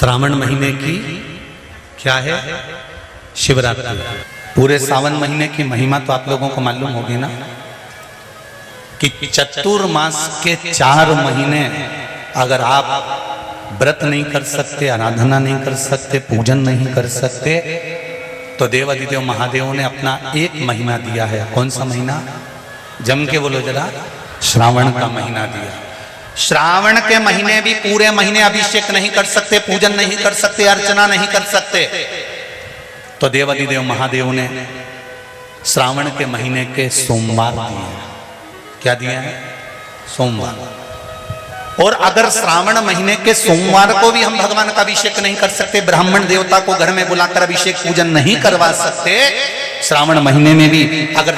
श्रावण महीने की क्या है? शिवरात्रि। पूरे सावन महीने की महिमा तो आप लोगों को मालूम होगी ना कि चतुर्मास के 4 महीने अगर आप व्रत नहीं कर सकते, आराधना नहीं कर सकते, पूजन नहीं कर सकते, तो देवाधिदेव महादेव ने अपना एक महीना दिया है। कौन सा महीना? जम के बोलो जरा। श्रावण का महीना दिया। श्रावण के महीने भी पूरे महीने अभिषेक नहीं कर सकते, पूजन नहीं कर सकते, अर्चना नहीं कर सकते, तो देवाधिदेव महादेव ने श्रावण के महीने के सोमवार दिए। क्या दिए हैं? सोमवार। और अगर श्रावण महीने के सोमवार को भी हम भगवान का अभिषेक नहीं कर सकते, ब्राह्मण देवता को घर में बुलाकर अभिषेक पूजन नहीं करवा सकते, श्रावण महीने में भी अगर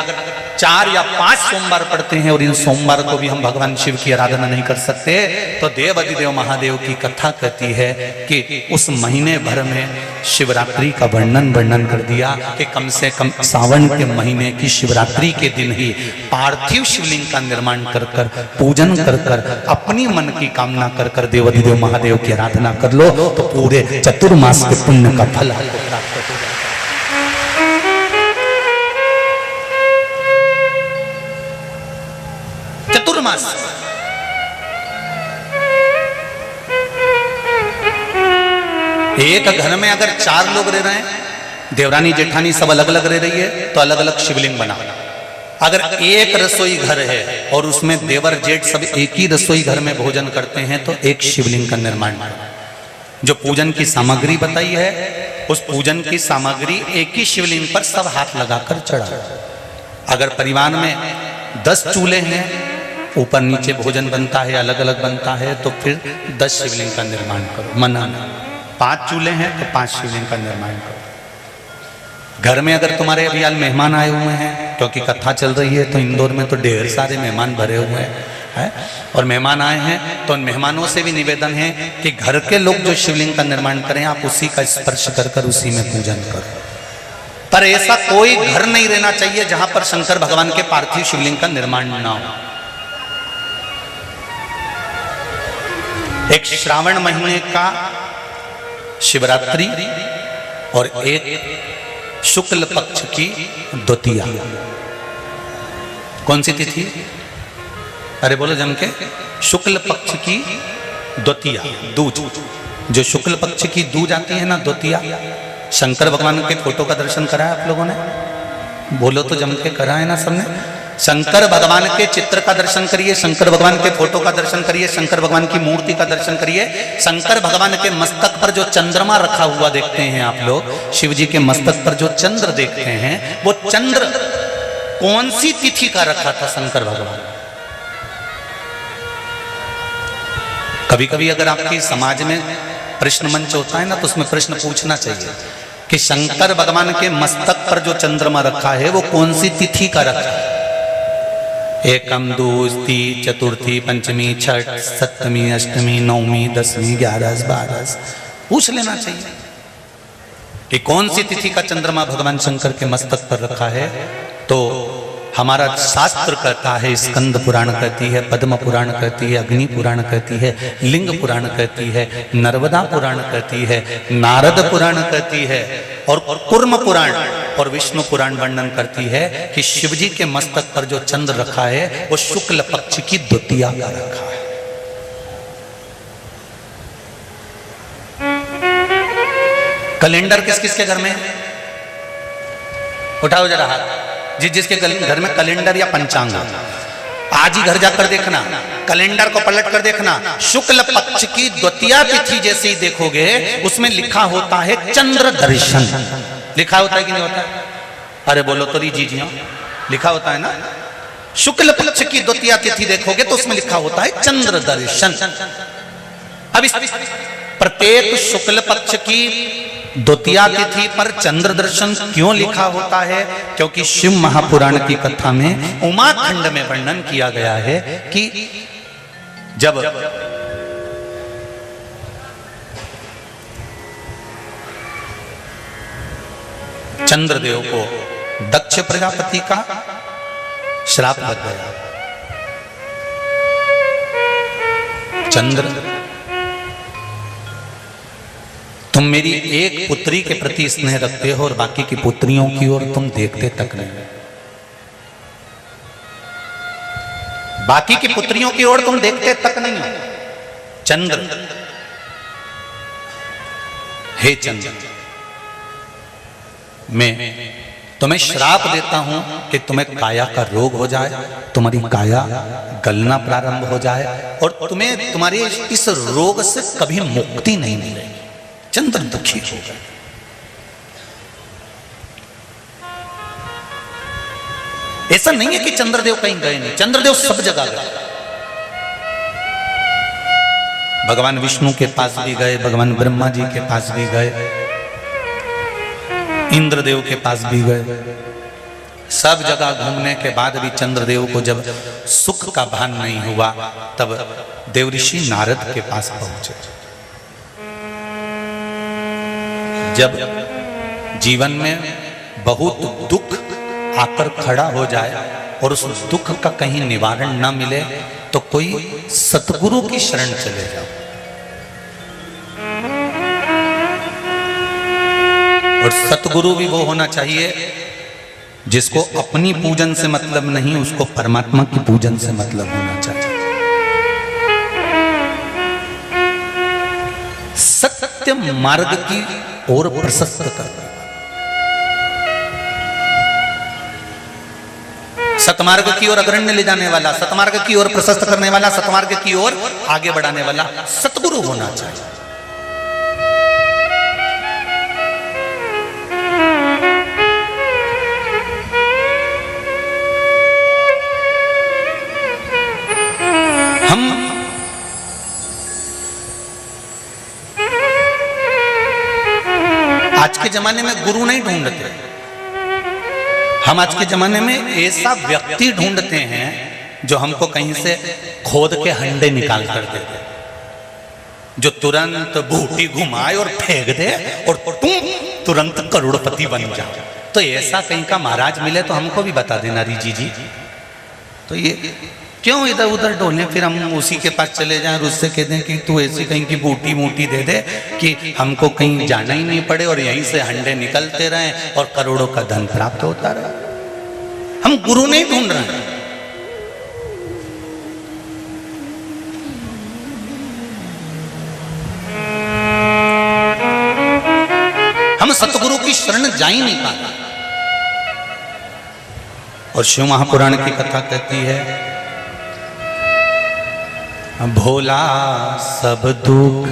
4 या 5 सोमवार पड़ते हैं और इन सोमवार को भी हम भगवान शिव की आराधना नहीं कर सकते, तो देवाधिदेव महादेव की कथा कहती है कि उस महीने भर में शिवरात्रि का वर्णन कर दिया कि कम से कम सावन के महीने की शिवरात्रि के दिन ही पार्थिव शिवलिंग का निर्माण कर कर, पूजन कर कर, अपनी मन की कामना कर कर देवाधिदेव महादेव की आराधना कर लो, तो पूरे चतुर्मास के पुण्य का फल आपको प्राप्त हो जाएगा। चतुर्मास एक घर में अगर 4 लोग रह रहे हैं, देवरानी जेठानी सब अलग अलग रह रही है, तो अलग अलग शिवलिंग बना। अगर एक रसोई घर है और उसमें देवर जेठ सब एक ही रसोई घर में भोजन करते हैं, तो एक शिवलिंग का निर्माण। जो पूजन की सामग्री बताई है, उस पूजन की सामग्री एक ही शिवलिंग पर सब हाथ लगाकर चढ़ा। अगर परिवार में 10 चूल्हे हैं, ऊपर नीचे भोजन बनता है, अलग अलग बनता है, तो फिर 10 शिवलिंग का निर्माण करो। मना 5 चूल्हे हैं तो 5 शिवलिंग का निर्माण करो। घर में अगर तुम्हारे अभी आज मेहमान आए हुए हैं, क्योंकि कथा चल रही है, तो इंदौर में तो ढेर सारे मेहमान भरे हुए हैं, और मेहमान आए हैं, तो उन मेहमानों से भी निवेदन है कि घर के लोग जो शिवलिंग का निर्माण करें, आप उसी का स्पर्श कर कर उसी में पूजन करो। पर ऐसा कोई घर नहीं रहना चाहिए जहां पर शंकर भगवान के पार्थिव शिवलिंग का निर्माण ना हो। एक श्रावण महीने का शिवरात्रि और एक शुक्ल पक्ष की द्वितीया। कौन सी तिथि? अरे बोलो जम के। शुक्ल पक्ष की द्वितीया, दूज। जो शुक्ल पक्ष की दूज आती है ना, द्वितीया, शंकर भगवान के फोटो का दर्शन करा है आप लोगों ने? बोलो तो जम के करा है ना सबने? शंकर भगवान के चित्र का दर्शन करिए, शंकर भगवान के फोटो का दर्शन करिए, शंकर भगवान की मूर्ति का दर्शन करिए। शंकर भगवान के मस्तक पर जो चंद्रमा रखा हुआ देखते हैं आप लोग, शिव जी के मस्तक पर जो चंद्र देखते हैं, वो चंद्र कौन सी तिथि का रखा था शंकर भगवान? कभी कभी अगर आपकी समाज में प्रश्न मंच होता है ना, तो उसमें प्रश्न पूछना चाहिए कि शंकर भगवान के मस्तक पर जो चंद्रमा रखा है, वो कौन सी तिथि का रखा है? एकम, दूसरी, चतुर्थी, पंचमी, छठ, सप्तमी, अष्टमी, नवमी, 10वीं, 11, 12 पूछ लेना चाहिए कि कौन सी तिथि का चंद्रमा भगवान शंकर के मस्तक पर रखा है। तो हमारा शास्त्र कहता है, स्कंद पुराण कहती है, पद्म पुराण कहती है, अग्नि पुराण कहती है, लिंग पुराण कहती है, नर्मदा पुराण कहती है, नारद पुराण कहती है, और कुर्म पुराण और विष्णु पुराण वर्णन करती है कि शिवजी के मस्तक पर जो चंद्र रखा है, वो शुक्ल पक्ष की द्वितीया का रखा है। कैलेंडर किस किस के घर में? उठाओ जरा हाथ। जिसके घर में कैलेंडर या पंचांग, आज ही घर जाकर देखना, कैलेंडर को पलट कर देखना, शुक्ल पक्ष की द्वितीया तिथि जैसे ही देखोगे, उसमें लिखा होता है चंद्र दर्शन। लिखा होता है कि नहीं होता है? अरे बोलो तो जी हाँ, लिखा होता है ना। शुक्ल पक्ष की द्वितीया तिथि देखोगे तो उसमें लिखा होता है चंद्र दर्शन। अब इस प्रत्येक शुक्ल पक्ष की द्वितीया तिथि पर चंद्र दर्शन क्यों लिखा होता है? क्योंकि शिव महापुराण की कथा में उमाखंड में वर्णन किया गया है कि जब चंद्रदेव को दक्ष प्रजापति का श्राप लग गया, चंद्र तुम मेरी एक पुत्री के प्रति स्नेह रखते हो और बाकी की पुत्रियों की ओर तुम देखते तक नहीं। बाकी की पुत्रियों की ओर तुम देखते तक नहीं हो। चंद्र, हे चंद्र, मैं तुम्हें श्राप देता हूं कि तुम्हें काया का रोग हो जाए, तुम्हारी काया गलना प्रारंभ हो जाए और तुम्हें तुम्हारे इस रोग से कभी मुक्ति नहीं मिलेगी। चंद्र दुखी हो गए। ऐसा नहीं है कि चंद्रदेव कहीं गए नहीं, चंद्रदेव सब जगह गए। भगवान विष्णु के पास भी गए, भगवान ब्रह्मा जी के पास भी गए, इंद्रदेव के पास भी गए। सब जगह घूमने के बाद भी चंद्रदेव को जब सुख का भान नहीं हुआ तब देवऋषि नारद के पास पहुंचे। जब जीवन में बहुत दुख आकर खड़ा हो जाए और उस दुख का कहीं निवारण न मिले तो कोई सतगुरु की शरण चले जाओ। और सतगुरु भी वो होना चाहिए जिसको अपनी पूजन से मतलब नहीं, उसको परमात्मा की पूजन से मतलब होना चाहिए। सत्य मार्ग की ओर प्रशस्त करना, सतमार्ग की ओर अग्रण्य ले जाने वाला, सतमार्ग की ओर प्रशस्त करने वाला, सतमार्ग की ओर आगे बढ़ाने वाला सतगुरु होना चाहिए। हम आज के जमाने में गुरु नहीं ढूंढते, हम आज के जमाने में ऐसा व्यक्ति ढूंढते हैं जो हमको कहीं से खोद के हंडे निकाल कर दे दे, जो तुरंत बूटी घुमाए और फेंक दे और तुम तुरंत करोड़पति बन जाओ। तो ऐसा कहीं का महाराज मिले तो हमको भी बता देना रिजी जी। तो ये क्यों इधर उधर ढोलने, फिर हम उसी के पास चले जाएं और उससे कह दें कि तू ऐसी कहीं की बूटी मूटी दे दे कि हमको कहीं जाना ही नहीं पड़े और यहीं से हंडे निकलते रहें और करोड़ों का धन प्राप्त होता रहे। हम गुरु नहीं ढूंढ रहे हैं, हम सतगुरु की शरण जा ही नहीं पाते। और शिव महापुराण की कथा कहती है, भोला सब दुख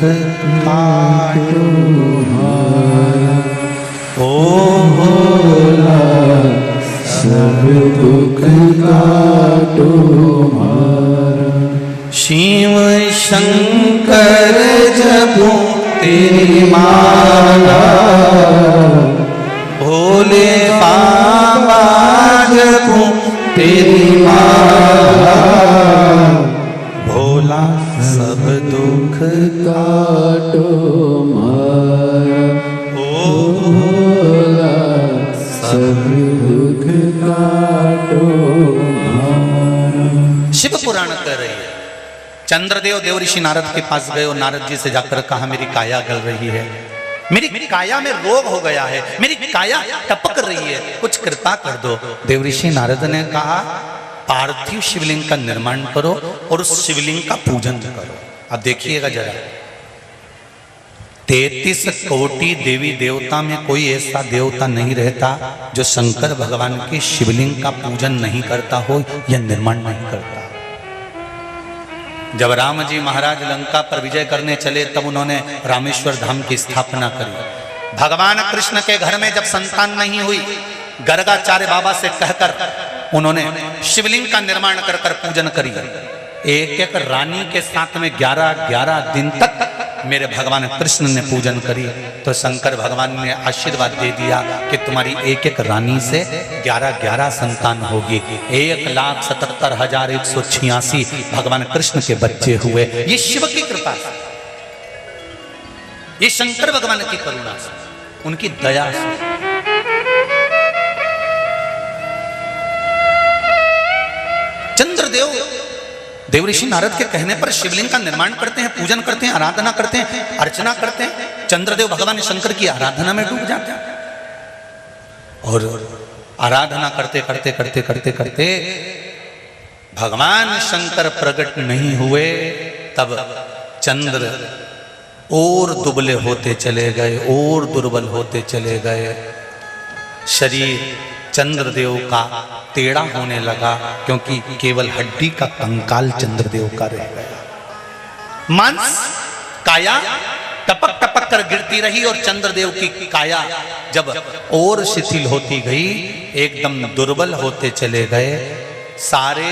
काटो ओ भोला सब दुख काटो शिव शंकर जपो तेरी माला, भोले बाबा जपो तेरी माला, भोला सब दुख काटो मारा, ओ भोला सब दुख काटो मारा। शिव पुराण कह रही है। चंद्रदेव देवऋषि नारद के पास गए और नारद जी से जाकर कहा, मेरी काया गल रही है, मेरी काया में रोग हो गया है, मेरी काया टपक रही है, कुछ कृपा कर दो। देवऋषि नारद ने कहा, पार्थिव शिवलिंग का निर्माण करो और उस शिवलिंग का पूजन करो। अब देखिएगा जरा, 33 कोटि देवी देवता में कोई ऐसा देवता नहीं रहता जो शंकर भगवान के शिवलिंग का पूजन नहीं करता हो या निर्माण नहीं करता। जब राम जी महाराज लंका पर विजय करने चले तब उन्होंने रामेश्वर धाम की स्थापना करी। भगवान कृष्ण के घर में जब संतान नहीं हुई, गर्गाचार्य बाबा से कहकर उन्होंने शिवलिंग का निर्माण कर कर पूजन करी। एक एक रानी के साथ में 11-11 दिन तक मेरे भगवान कृष्ण ने पूजन करी। तो शंकर भगवान ने आशीर्वाद दे दिया कि तुम्हारी एक एक रानी से 11-11 संतान होगी। 1,77,186 भगवान कृष्ण के बच्चे हुए। ये शिव की कृपा से, ये शंकर भगवान की करुणा से, उनकी दया से। चंद्रदेव देवऋषि नारद के कहने पर शिवलिंग का निर्माण करते हैं, पूजन करते हैं, आराधना करते हैं, अर्चना करते हैं। चंद्रदेव भगवान शंकर की आराधना में डूब जाते हैं और आराधना करते करते करते करते करते भगवान शंकर प्रकट नहीं हुए, तब चंद्र और दुबले होते चले गए, और दुर्बल होते चले गए। शरीर चंद्रदेव का टेढ़ा होने लगा, क्योंकि केवल हड्डी का कंकाल चंद्रदेव का रह गया। मांस काया टपक टपक कर गिरती रही और चंद्रदेव की काया जब और शिथिल होती गई, एकदम दुर्बल होते चले गए। सारे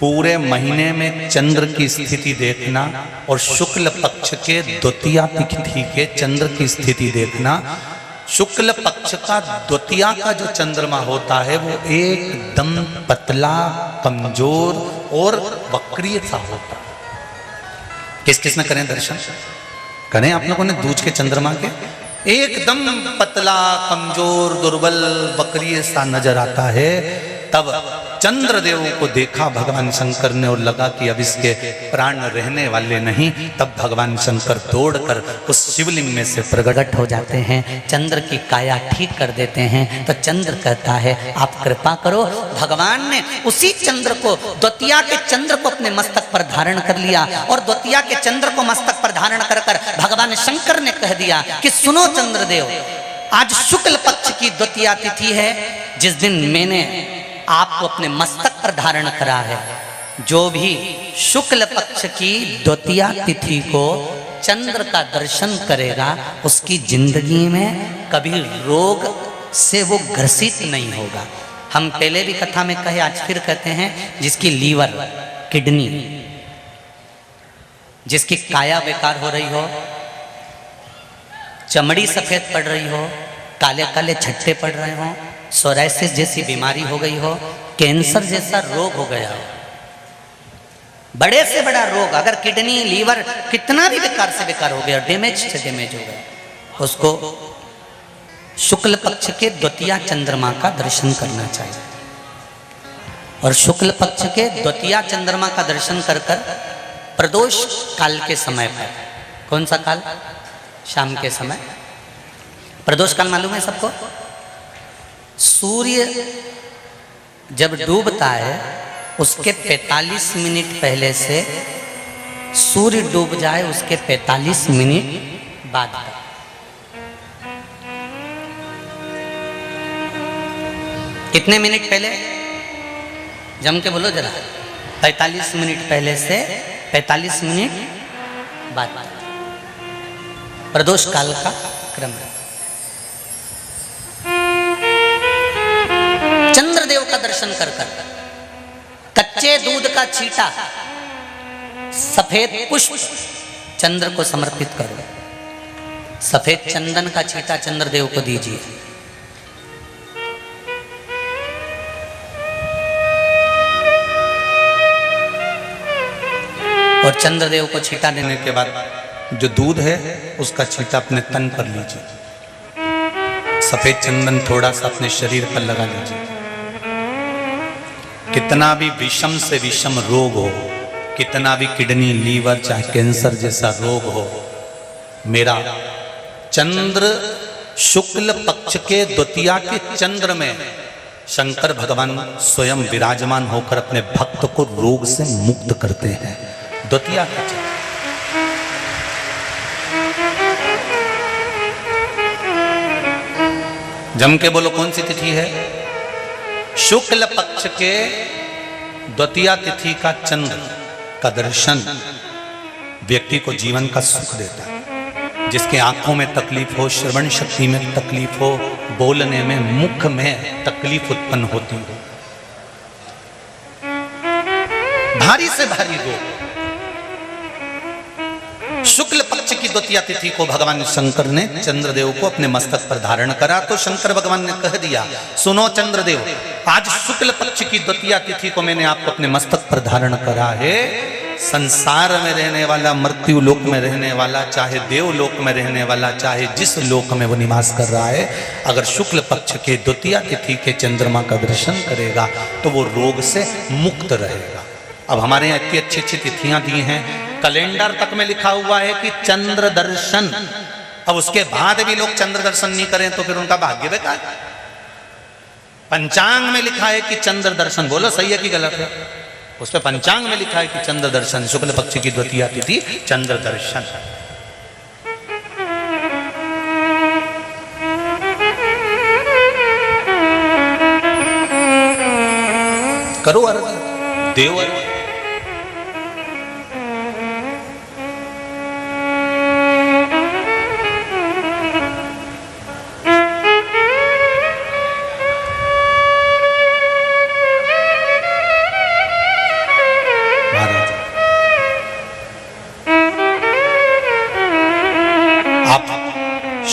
पूरे महीने में चंद्र की स्थिति देखना और शुक्ल पक्ष के द्वितीया तिथि के चंद्र की स्थिति देखना। शुक्ल पक्ष का द्वितीया का जो चंद्रमा होता है वो एकदम पतला, कमजोर और वक्रीय सा होता है। किस किस ने करें दर्शन? करें आप लोगों ने दूज के चंद्रमा के? एकदम पतला, कमजोर, दुर्बल, वक्रीय सा नजर आता है। तब चंद्रदेव को देखा भगवान शंकर ने और लगा कि अब इसके प्राण रहने वाले नहीं। तब भगवान शंकर दौड़कर उस शिवलिंग में से प्रकट हो जाते हैं, चंद्र की काया ठीक कर देते हैं। तो चंद्र कहता है आप कृपा करो। भगवान ने उसी चंद्र को, द्वितीया के चंद्र को अपने मस्तक पर धारण कर लिया और द्वितीया के चंद्र को मस्तक पर धारण कर कर भगवान शंकर ने कह दिया कि सुनो चंद्रदेव, आज शुक्ल पक्ष की द्वितीया तिथि है, जिस दिन मैंने आपको अपने मस्तक पर धारण करा है। जो भी शुक्ल पक्ष की द्वितीया तिथि को चंद्र का दर्शन करेगा, उसकी जिंदगी में कभी रोग से वो ग्रसित नहीं होगा। हम पहले भी कथा में कहे, आज फिर कहते हैं, जिसकी लीवर, किडनी, जिसकी काया बेकार हो रही हो, चमड़ी सफेद पड़ रही हो, काले काले छट्टे पड़ रहे हो, सोराइसिस जैसी बीमारी हो गई हो, कैंसर जैसा रोग हो गया हो, बड़े से बड़ा रोग, अगर किडनी, लीवर कितना भी बेकार से बेकार हो गया, डैमेज से डैमेज हो गया, उसको शुक्ल पक्ष के द्वितीया चंद्रमा का दर्शन करना चाहिए। और शुक्ल पक्ष के द्वितीया चंद्रमा का दर्शन कर कर प्रदोष काल के समय पर, कौन सा काल? शाम के समय। प्रदोष काल मालूम है सबको? सूर्य जब डूबता है उसके 45 मिनट पहले से सूर्य डूब जाए उसके 45 मिनट बाद। कितने मिनट पहले? जम के बोलो जरा। 45 मिनट पहले से 45 मिनट बाद प्रदोष काल का क्रम है। चंद्रदेव का दर्शन कर कर कच्चे दूध का छींटा, सफेद पुष्प चंद्र को समर्पित करो, सफेद चंदन का छींटा चंद्रदेव को दीजिए। और चंद्रदेव को छींटा देने के बाद जो दूध है उसका छींटा अपने तन पर लीजिए, सफेद चंदन थोड़ा सा अपने शरीर पर लगा लीजिए। कितना भी विषम से विषम रोग हो, कितना भी किडनी, लीवर, चाहे कैंसर जैसा रोग हो, मेरा चंद्र शुक्ल पक्ष के द्वितीया के चंद्र में शंकर भगवान स्वयं विराजमान होकर अपने भक्त को रोग से मुक्त करते हैं। द्वितीया के चंद्र। जम के बोलो कौन सी तिथि है? शुक्ल पक्ष के द्वितीया तिथि का चंद्र का दर्शन व्यक्ति को जीवन का सुख देता है। जिसके आंखों में तकलीफ हो, श्रवण शक्ति में तकलीफ हो, बोलने में, मुख में तकलीफ उत्पन्न होती हो, भारी से भारी रोग, शुक्ल पक्ष की द्वितीया तिथि को भगवान शंकर ने चंद्रदेव को अपने मस्तक पर धारण करा। तो शंकर भगवान ने कह दिया, सुनो चंद्रदेव, आज शुक्ल पक्ष की द्वितीया तिथि को मैंने आपको अपने मस्तक पर धारण करा है। संसार में रहने वाला, मृत्यु लोक में रहने वाला, चाहे देवलोक में रहने वाला, चाहे जिस लोक में वो निवास कर रहा है, अगर शुक्ल पक्ष के द्वितीया तिथि के चंद्रमा का दर्शन करेगा तो वो रोग से मुक्त रहेगा। अब हमारे यहाँ इतनी अच्छी अच्छी तिथियां दी हैं, कैलेंडर तक में लिखा हुआ है कि चंद्र दर्शन। अब उसके बाद भी लोग चंद्र दर्शन नहीं करें तो फिर उनका भाग्य बेकार। पंचांग में लिखा है कि चंद्र दर्शन, बोलो सही है कि गलत है? उस पर पंचांग में लिखा है कि चंद्र दर्शन, शुक्ल पक्ष की द्वितीया तिथि चंद्र दर्शन। करो अर्घ, देव अर्घ।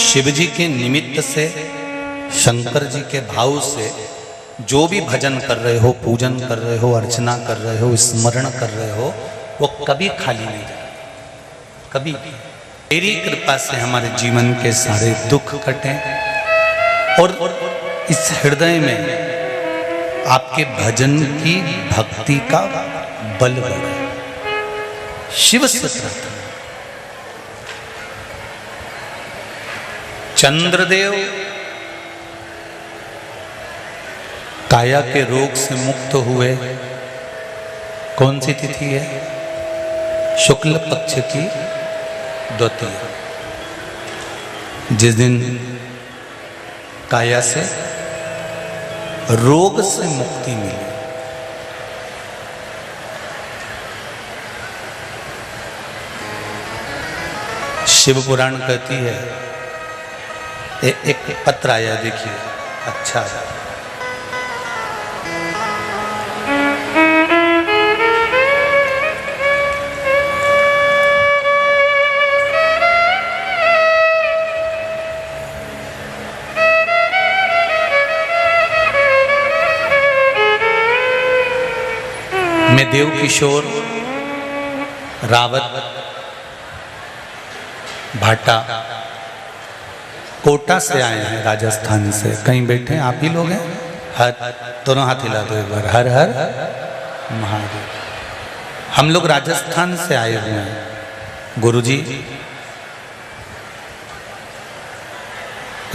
शिव जी के निमित्त से, शंकर जी के भाव से जो भी भजन कर रहे हो, पूजन कर रहे हो, अर्चना कर रहे हो, स्मरण कर रहे हो, वो कभी खाली नहीं जाए, कभी। तेरी कृपा से हमारे जीवन के सारे दुख कटे और इस हृदय में आपके भजन की भक्ति का बल बढ़े। शिव से प्रार्थना। चंद्रदेव काया के रोग से मुक्त हुए, कौन सी तिथि है? शुक्ल पक्ष की द्वितीया, जिस दिन काया से रोग से मुक्ति मिली। शिव पुराण कहती है, एक पत्र आया, देखिए अच्छा है। मैं देव किशोर रावत भाटा कोटा से आए हैं, राजस्थान से। कहीं बैठे हैं, आप ही लोग हैं? हर, दोनों हाथ हिला दो एक बार। हर हर महादेव। हम लोग राजस्थान से आए हुए हैं गुरुजी।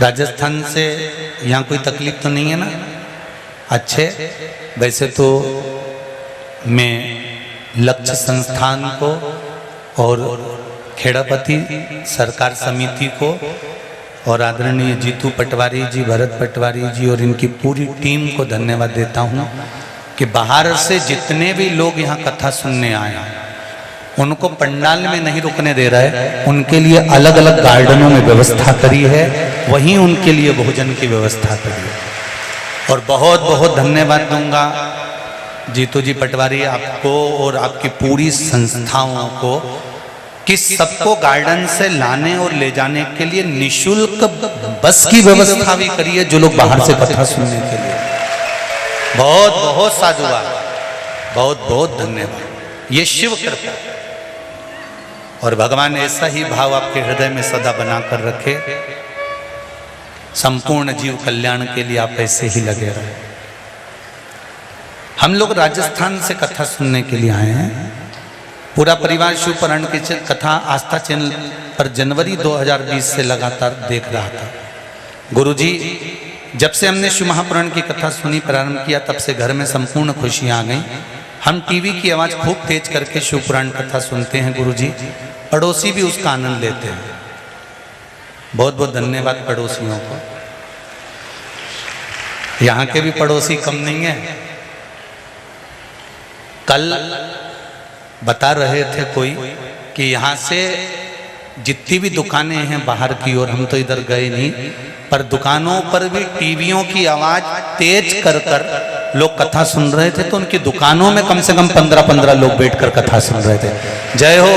राजस्थान से यहाँ कोई तकलीफ तो नहीं है ना? अच्छे। वैसे तो मैं लक्ष्य संस्थान को और खेड़ापति सरकार समिति को और आदरणीय जीतू पटवारी जी, भरत पटवारी जी और इनकी पूरी टीम को धन्यवाद देता हूँ कि बाहर से जितने भी लोग यहाँ कथा सुनने आए उनको पंडाल में नहीं रुकने दे रहा है, उनके लिए अलग अलग गार्डनों में व्यवस्था करी है, वहीं उनके लिए भोजन की व्यवस्था करी है। और बहुत बहुत धन्यवाद दूंगा जीतू जी पटवारी आपको और आपकी पूरी संस्थाओं को कि सबको गार्डन से लाने और ले जाने के लिए निशुल्क बस की व्यवस्था भी करी है, जो लोग बाहर से कथा सुनने के लिए। बहुत बहुत साधुवाद, बहुत बहुत धन्यवाद। ये शिव कृपा और भगवान ऐसा ही भाव आपके हृदय में सदा बनाकर रखे। संपूर्ण जीव कल्याण के लिए आप ऐसे ही लगे रहे। हम लोग राजस्थान से कथा सुनने के लिए आए हैं। पूरा परिवार शिव पुराण की कथा आस्था चैनल पर जनवरी 2020 से लगातार देख रहा था। गुरुजी, जब से हमने शिव महापुराण की कथा सुनी प्रारंभ किया, तब से घर में संपूर्ण खुशियां आ गई। हम टीवी की आवाज खूब तेज करके शिव पुराण कथा सुनते हैं गुरुजी, पड़ोसी भी उसका आनंद लेते हैं। बहुत बहुत धन्यवाद पड़ोसियों को। यहाँ के भी पड़ोसी कम नहीं है। कल बता रहे थे कोई कि यहाँ से जितनी भी दुकानें हैं बाहर की ओर, हम तो इधर गए नहीं, पर दुकानों पर भी टीवियों की आवाज तेज कर कर लोग कथा सुन रहे थे। तो उनकी दुकानों में कम से कम 15-15 लोग बैठकर कथा सुन रहे थे। जय हो,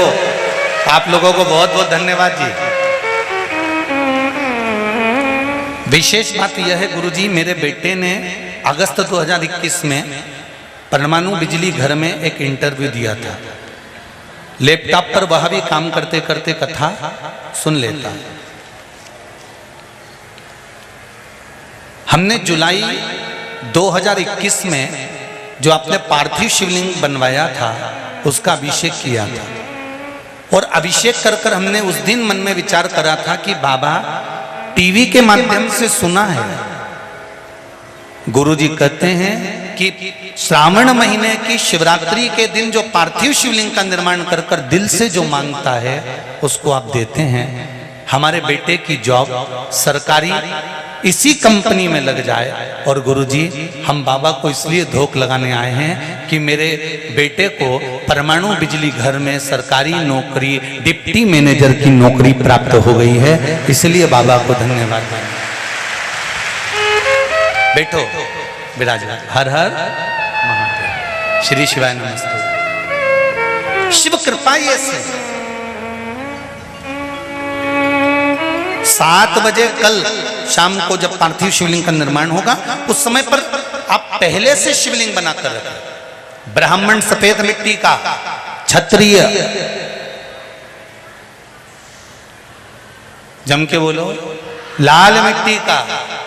आप लोगों को बहुत बहुत धन्यवाद जी। विशेष बात यह है गुरुजी, मेरे बेटे ने अगस्त 2021 में परमाणु बिजली घर में एक इंटरव्यू दिया था। लैपटॉप पर वह भी काम करते करते कथा सुन लेता। हमने जुलाई 2021 में जो आपने पार्थिव शिवलिंग बनवाया था उसका अभिषेक किया था। और अभिषेक कर कर हमने उस दिन मन में विचार करा था कि बाबा टीवी के माध्यम से सुना है, गुरुजी कहते हैं कि श्रावण महीने की शिवरात्रि के दिन जो पार्थिव शिवलिंग का निर्माण कर कर दिल से जो मांगता है उसको आप देते हैं। हमारे बेटे की जॉब सरकारी इसी कंपनी में लग जाए। और गुरुजी हम बाबा को इसलिए धोख लगाने आए हैं कि मेरे बेटे को परमाणु बिजली घर में सरकारी नौकरी डिप्टी मैनेजर की नौकरी प्राप्त हो गई है, इसलिए बाबा को धन्यवाद। बैठो विराजमान। हर हर महादेव। श्री शिवाय नमस्ते। शिव कृपा ये से 7 बजे कल शाम को जब पार्थिव शिवलिंग का निर्माण होगा उस समय पर आप पहले से शिवलिंग बनाकर रखें। ब्राह्मण सफेद मिट्टी का, क्षत्रिय जम के बोलो लाल मिट्टी का,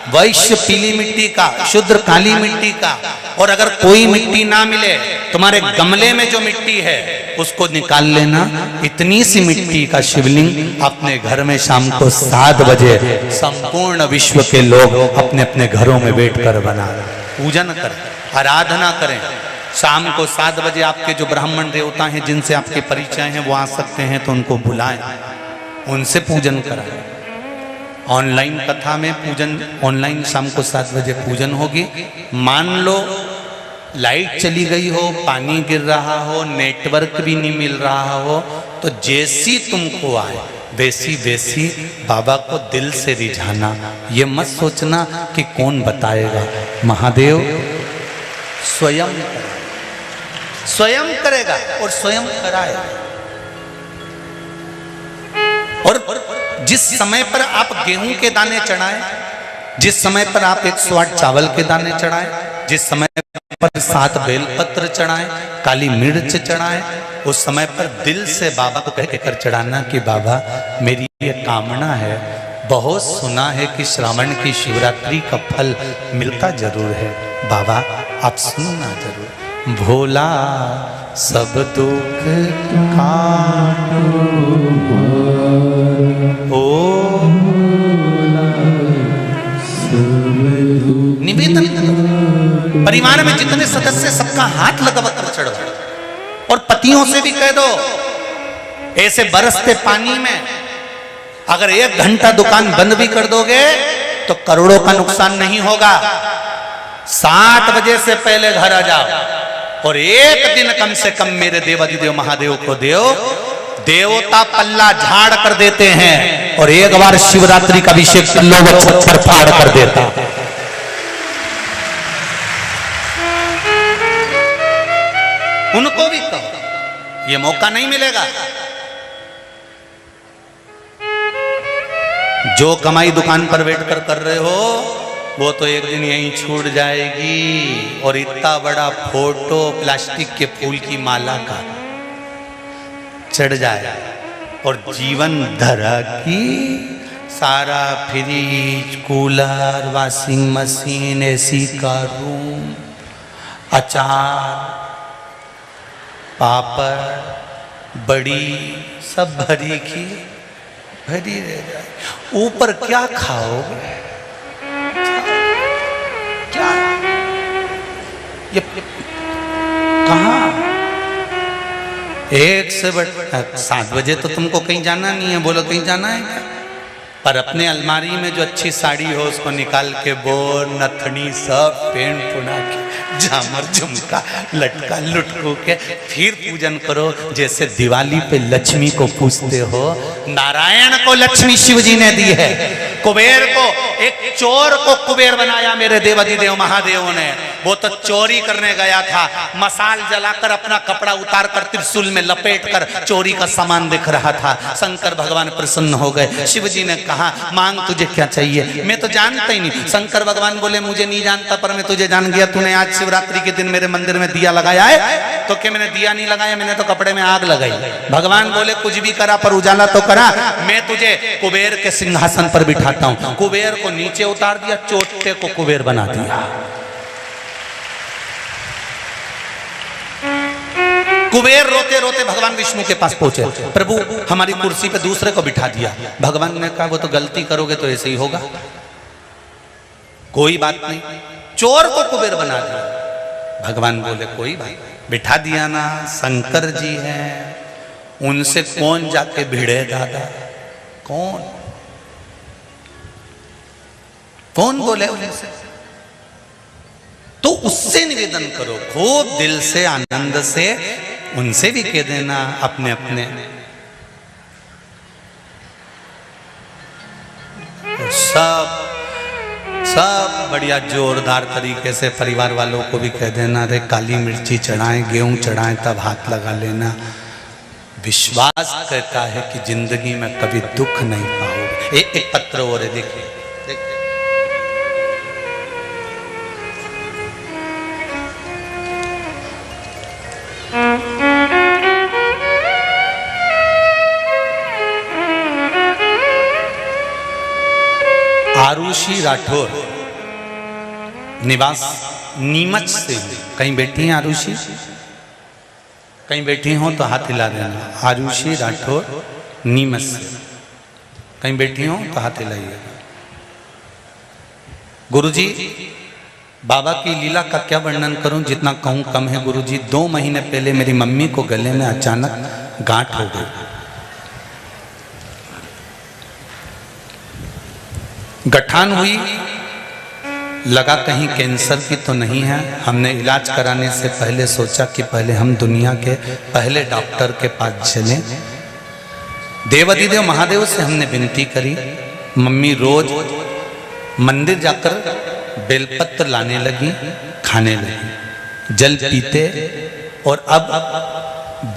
वैश्य पीली मिट्टी का, शूद्र काली मिट्टी का। और अगर कोई मिट्टी ना मिले तुम्हारे गमले में जो मिट्टी है उसको निकाल लेना। इतनी सी मिट्टी का शिवलिंग अपने घर में शाम को 7 बजे संपूर्ण विश्व के लोग अपने अपने घरों में बैठकर बना पूजन करें, आराधना करें। शाम को 7 बजे आपके जो ब्राह्मण देवता हैं जिनसे आपके परिचय हैं वो आ सकते हैं तो उनको बुलाएं, उनसे पूजन कराएं। ऑनलाइन कथा में पूजन, ऑनलाइन शाम को 7 बजे पूजन होगी। मान लो लाइट चली गई हो, पानी गिर रहा हो, नेटवर्क भी नहीं मिल रहा हो, तो जैसी तुमको आए वैसी वैसी बाबा को दिल से रिझाना। ये मत सोचना कि कौन बताएगा, महादेव स्वयं करेगा और स्वयं कराएगा। और जिस समय पर आप गेहूं के दाने चढ़ाएं, जिस समय पर आप 108 चावल के दाने चढ़ाएं, जिस समय पर 7 बेलपत्र चढ़ाएं, काली मिर्च चढ़ाएं, उस समय पर दिल से बाबा को कह के कर चढ़ाना कि बाबा मेरी ये कामना है। बहुत सुना है कि श्रावण की शिवरात्रि का फल मिलता जरूर है, बाबा आप सुनना जरूर। भोला सब दुख निवेदन परिवार में जितने सदस्य सबका हाथ लगा कर चढ़ो। और पतियों से भी कह दो ऐसे बरसते पानी में अगर 1 घंटा दुकान बंद भी कर दोगे तो करोड़ों का नुकसान नहीं होगा। 7 बजे से पहले घर आ जाओ और एक दिन कम से कम मेरे देवाधिदेव महादेव को देव। देवता पल्ला झाड़ कर देते हैं और एक बार शिवरात्रि का अभिषेक लोग छप्पर फाड़ कर देता। उनको भी कहो ये मौका नहीं मिलेगा। जो कमाई दुकान पर बैठकर कर रहे हो वो तो एक दिन यहीं छूट जाएगी। और इतना बड़ा फोटो प्लास्टिक के फूल की माला का चढ़ जाए और जीवन धरा की सारा fridge, cooler, washing machine, AC का रूम, अचार, पापड़, बड़ी सब भरी की भरी रह जाए। ऊपर क्या खाओगे? क्या ये कहाँ? 1 से 7 बजे तो तुमको कहीं जाना नहीं है, बोलो कहीं जाना है क्या? पर अपने अलमारी में जो अच्छी साड़ी हो उसको निकाल के बोर, नथनी सब पेन पुना के झामर झुमका लटका लुटको के फिर पूजन करो। जैसे दिवाली पे लक्ष्मी को पूजते हो, नारायण को लक्ष्मी शिव जी ने दी है। कुबेर को, एक चोर को कुबेर बनाया मेरे देवाधिदेव महादेव ने। वो तो चोरी करने गया था, मसाल जलाकर अपना कपड़ा उतार कर त्रिशूल में लपेट कर चोरी का सामान दिख रहा था। शंकर भगवान प्रसन्न हो गए। शिव जी ने कहा मांग तुझे क्या चाहिए? मैं तो जानता ही नहीं। शंकर भगवान बोले मुझे नहीं जानता पर मैं तुझे जान गया। तूने आज शिवरात्रि के दिन मेरे मंदिर में दिया लगाया है? तो क्या मैंने दिया नहीं लगाया, मैंने तो कपड़े में आग लगाई। भगवान बोले कुछ भी करा पर उजाला तो करा। मैं तुझे कुबेर के सिंहासन पर बिठाता हूं। कुबेर को नीचे उतार दिया, चोटे को कुबेर बना दिया। कुबेर रोते रोते भगवान विष्णु के पास पहुंचे, प्रभु हमारी कुर्सी पे दूसरे को बिठा दिया। भगवान ने कहा वो तो गलती करोगे तो ऐसे ही होगा, कोई बात नहीं। चोर को कुबेर बना दिया। भगवान बोले कोई बात, बिठा दिया ना, शंकर जी हैं, उनसे कौन जाके भिड़े दादा, कौन बोले उनसे, तो उससे निवेदन करो खूब दिल से आनंद से, उनसे भी कह देना अपने अपने। सब बढ़िया जोरदार तरीके से परिवार वालों को भी कह देना, रे काली मिर्ची चढ़ाएं, गेहूं चढ़ाएं, तब हाथ लगा लेना। विश्वास कहता है कि जिंदगी में कभी दुख नहीं पाओगे। एक पत्र और है, देखिए आरुषि राठौर, निवास नीमच से। कहीं बैठी हैं आरुषि? कहीं बैठी हो तो हाथ हिला देना। आरुषि राठौर नीमच से, कहीं बैठी हो तो हाथ हिलाइएगा। गुरुजी बाबा की लीला का क्या वर्णन करूं, जितना कहूं कम है। गुरुजी 2 महीने पहले मेरी मम्मी को गले में अचानक गांठ हो गई। गठान हुई, लगा कहीं कैंसर की तो नहीं है। हमने इलाज कराने से पहले सोचा कि पहले हम दुनिया के पहले डॉक्टर के पास चलें। देवाधिदेव महादेव से हमने विनती करी। मम्मी रोज मंदिर जाकर बेलपत्र लाने लगी, खाने लगी, जल पीते। और अब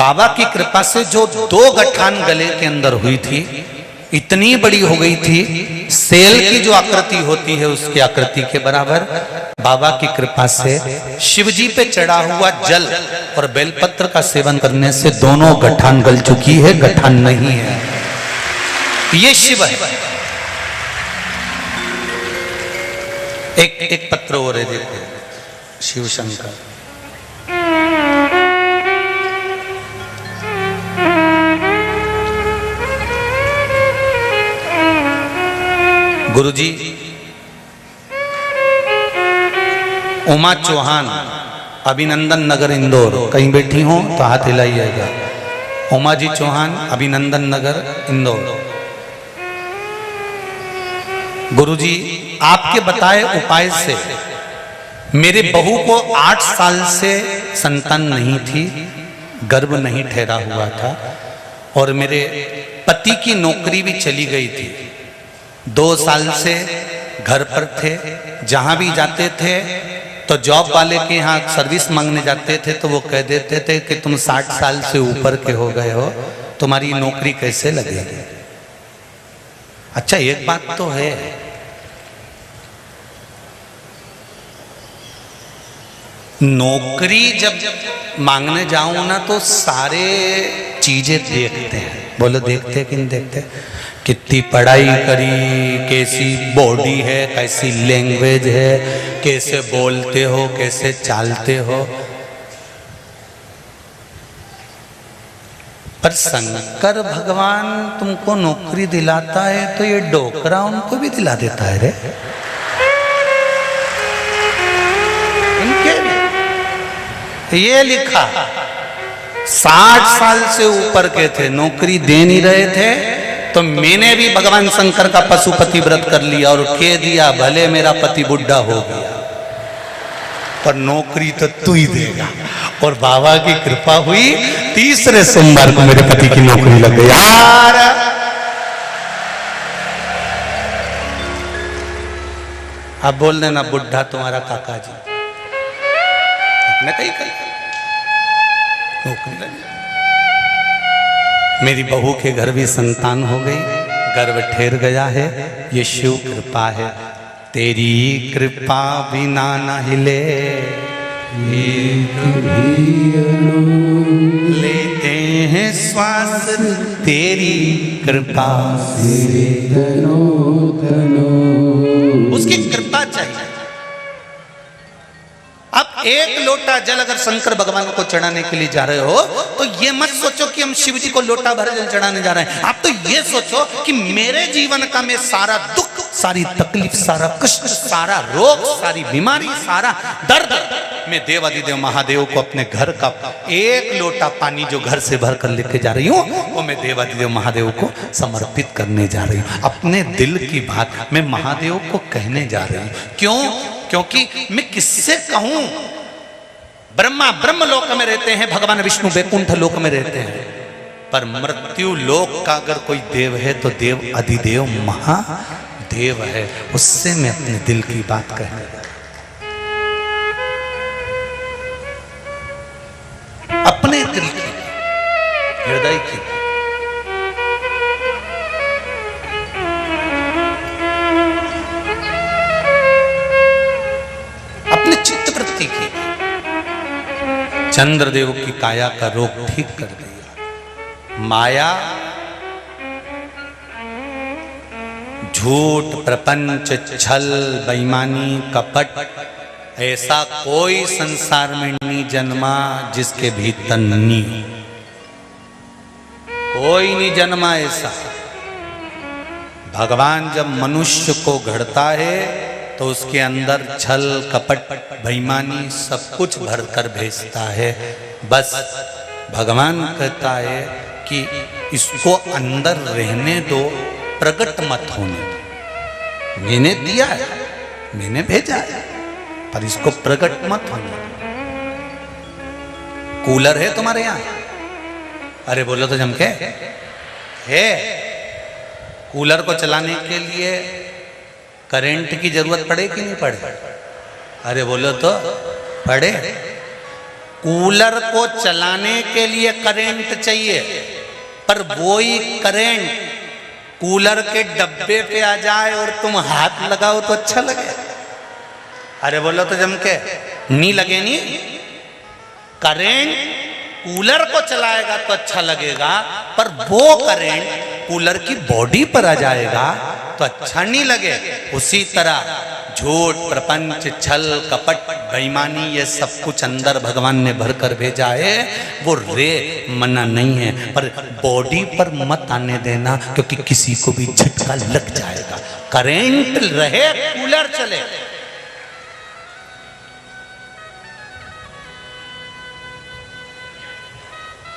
बाबा की कृपा से जो 2 गठान गले के अंदर हुई थी, इतनी बड़ी हो गई थी, सेल की जो आकृति होती है उसकी आकृति के बराबर। बाबा की कृपा से शिवजी पे चढ़ा हुआ जल और बेलपत्र का सेवन करने से दोनों गठान गल चुकी है, गठान नहीं है। ये शिव है। एक पत्र और है, देखो, शिव शंकर। गुरुजी उमा चौहान, अभिनंदन नगर इंदौर, कहीं बैठी हो तो हाथ हिलाइएगा। उमा जी चौहान, अभिनंदन नगर इंदौर। गुरुजी आपके बताए उपाय से मेरे बहू को 8 साल से संतान नहीं थी, गर्भ नहीं ठहरा हुआ था, और मेरे पति की नौकरी भी चली गई थी। 2 साल से घर पर थे। जहां भी जाते थे तो जॉब वाले के यहाँ सर्विस मांगने जाते थे तो वो कह देते थे कि तुम 60 साल से ऊपर के हो गए हो, तुम्हारी नौकरी कैसे लगेगी। अच्छा एक बात तो है, नौकरी जब मांगने जाऊं ना तो सारे चीजें देखते हैं। बोलो देखते कि नहीं देखते? कितनी पढ़ाई करी, कैसी बॉडी है, कैसी लैंग्वेज है, कैसे बोलते हो, कैसे चालते हो। पर शंकर भगवान तुमको नौकरी दिलाता है तो ये डोकरा उनको भी दिला देता है रे। ये लिखा 60 साल से ऊपर के थे, नौकरी दे नहीं रहे थे, तो मैंने भी भगवान शंकर का पशुपति व्रत कर लिया और कह दिया भले मेरा पति बुढ़ा हो गया पर नौकरी तो तू ही देगा। और बाबा की कृपा हुई, तीसरे सोमवार को मेरे पति की नौकरी लग गई। यार अब बोल देना बुढ़ा तुम्हारा काका जी, मैं कहीं नौकरी लग गई। मेरी बहू के घर भी संतान हो गई, गर्भ ठहर गया है। ये शिव कृपा है। तेरी कृपा बिना न हिले लेते हैं श्वास, तेरी कृपा से उसकी कृपा चाहिए। अब एक लोटा जल अगर शंकर भगवान को चढ़ाने के लिए जा रहे हो तो ये मत सोचो कि हम शिव जी को लोटा भर जल चढ़ाने जा रहे हैं। आप तो ये सोचो कि मेरे जीवन का मैं सारा दुख, सारी तकलीफ, सारा कष्ट, सारा रोग, सारी बीमारी, सारा दर्द मैं देवाधिदेव महादेव को अपने घर का एक लोटा पानी जो घर से भर कर लेके जा रही हूँ वो मैं देवाधिदेव महादेव को समर्पित करने जा रही हूँ। अपने दिल की बात मैं महादेव को कहने जा रही हूँ। क्यों? क्योंकि मैं किससे कहूं? ब्रह्मा ब्रह्म लोक में रहते हैं, भगवान विष्णु वैकुंठ लोक में रहते हैं, पर मृत्यु लोक का अगर कोई देव है तो देव अधिदेव महादेव है। उससे मैं अपने दिल की बात कहने जा रहा हूं, अपने दिल की, हृदय की। अपने चित्तवृत्ति की। चंद्रदेव की काया का रोग ठीक कर दिया। माया, झूठ, प्रपंच, छल, बेईमानी, कपट, ऐसा कोई संसार में नहीं जन्मा जिसके भीतर नहीं हो। कोई नहीं जन्मा ऐसा। भगवान जब मनुष्य को गढ़ता है तो उसके अंदर छल, कपट, बेईमानी सब कुछ भरकर भेजता है। बस भगवान कहता है कि इसको अंदर रहने दो, प्रकट मत होने दो। मैंने दिया है, मैंने भेजा है, पर इसको प्रकट मत होने दो। कूलर है तुम्हारे यहाँ? अरे बोलो तो जमके है। कूलर को चलाने के लिए करंट की जरूरत पड़े कि नहीं पड़े? अरे बोलो तो पड़े। कूलर को चलाने के लिए करंट चाहिए, पर वही करंट कूलर के डब्बे पे आ जाए और तुम हाथ लगाओ तो अच्छा लगे? अरे बोलो तो जमके नहीं लगे। नहीं, करंट कूलर को चलाएगा तो अच्छा लगेगा, पर वो करंट कूलर की बॉडी पर आ जाएगा तो अच्छा नहीं लगे। उसी तरह झूठ, प्रपंच, छल, कपट, बेईमानी ये सब कुछ अंदर भगवान ने भर कर भेजा है। वो रे मना नहीं है, पर बॉडी पर मत आने देना, क्योंकि किसी को भी झटका लग जाएगा। करंट रहे, कूलर चले।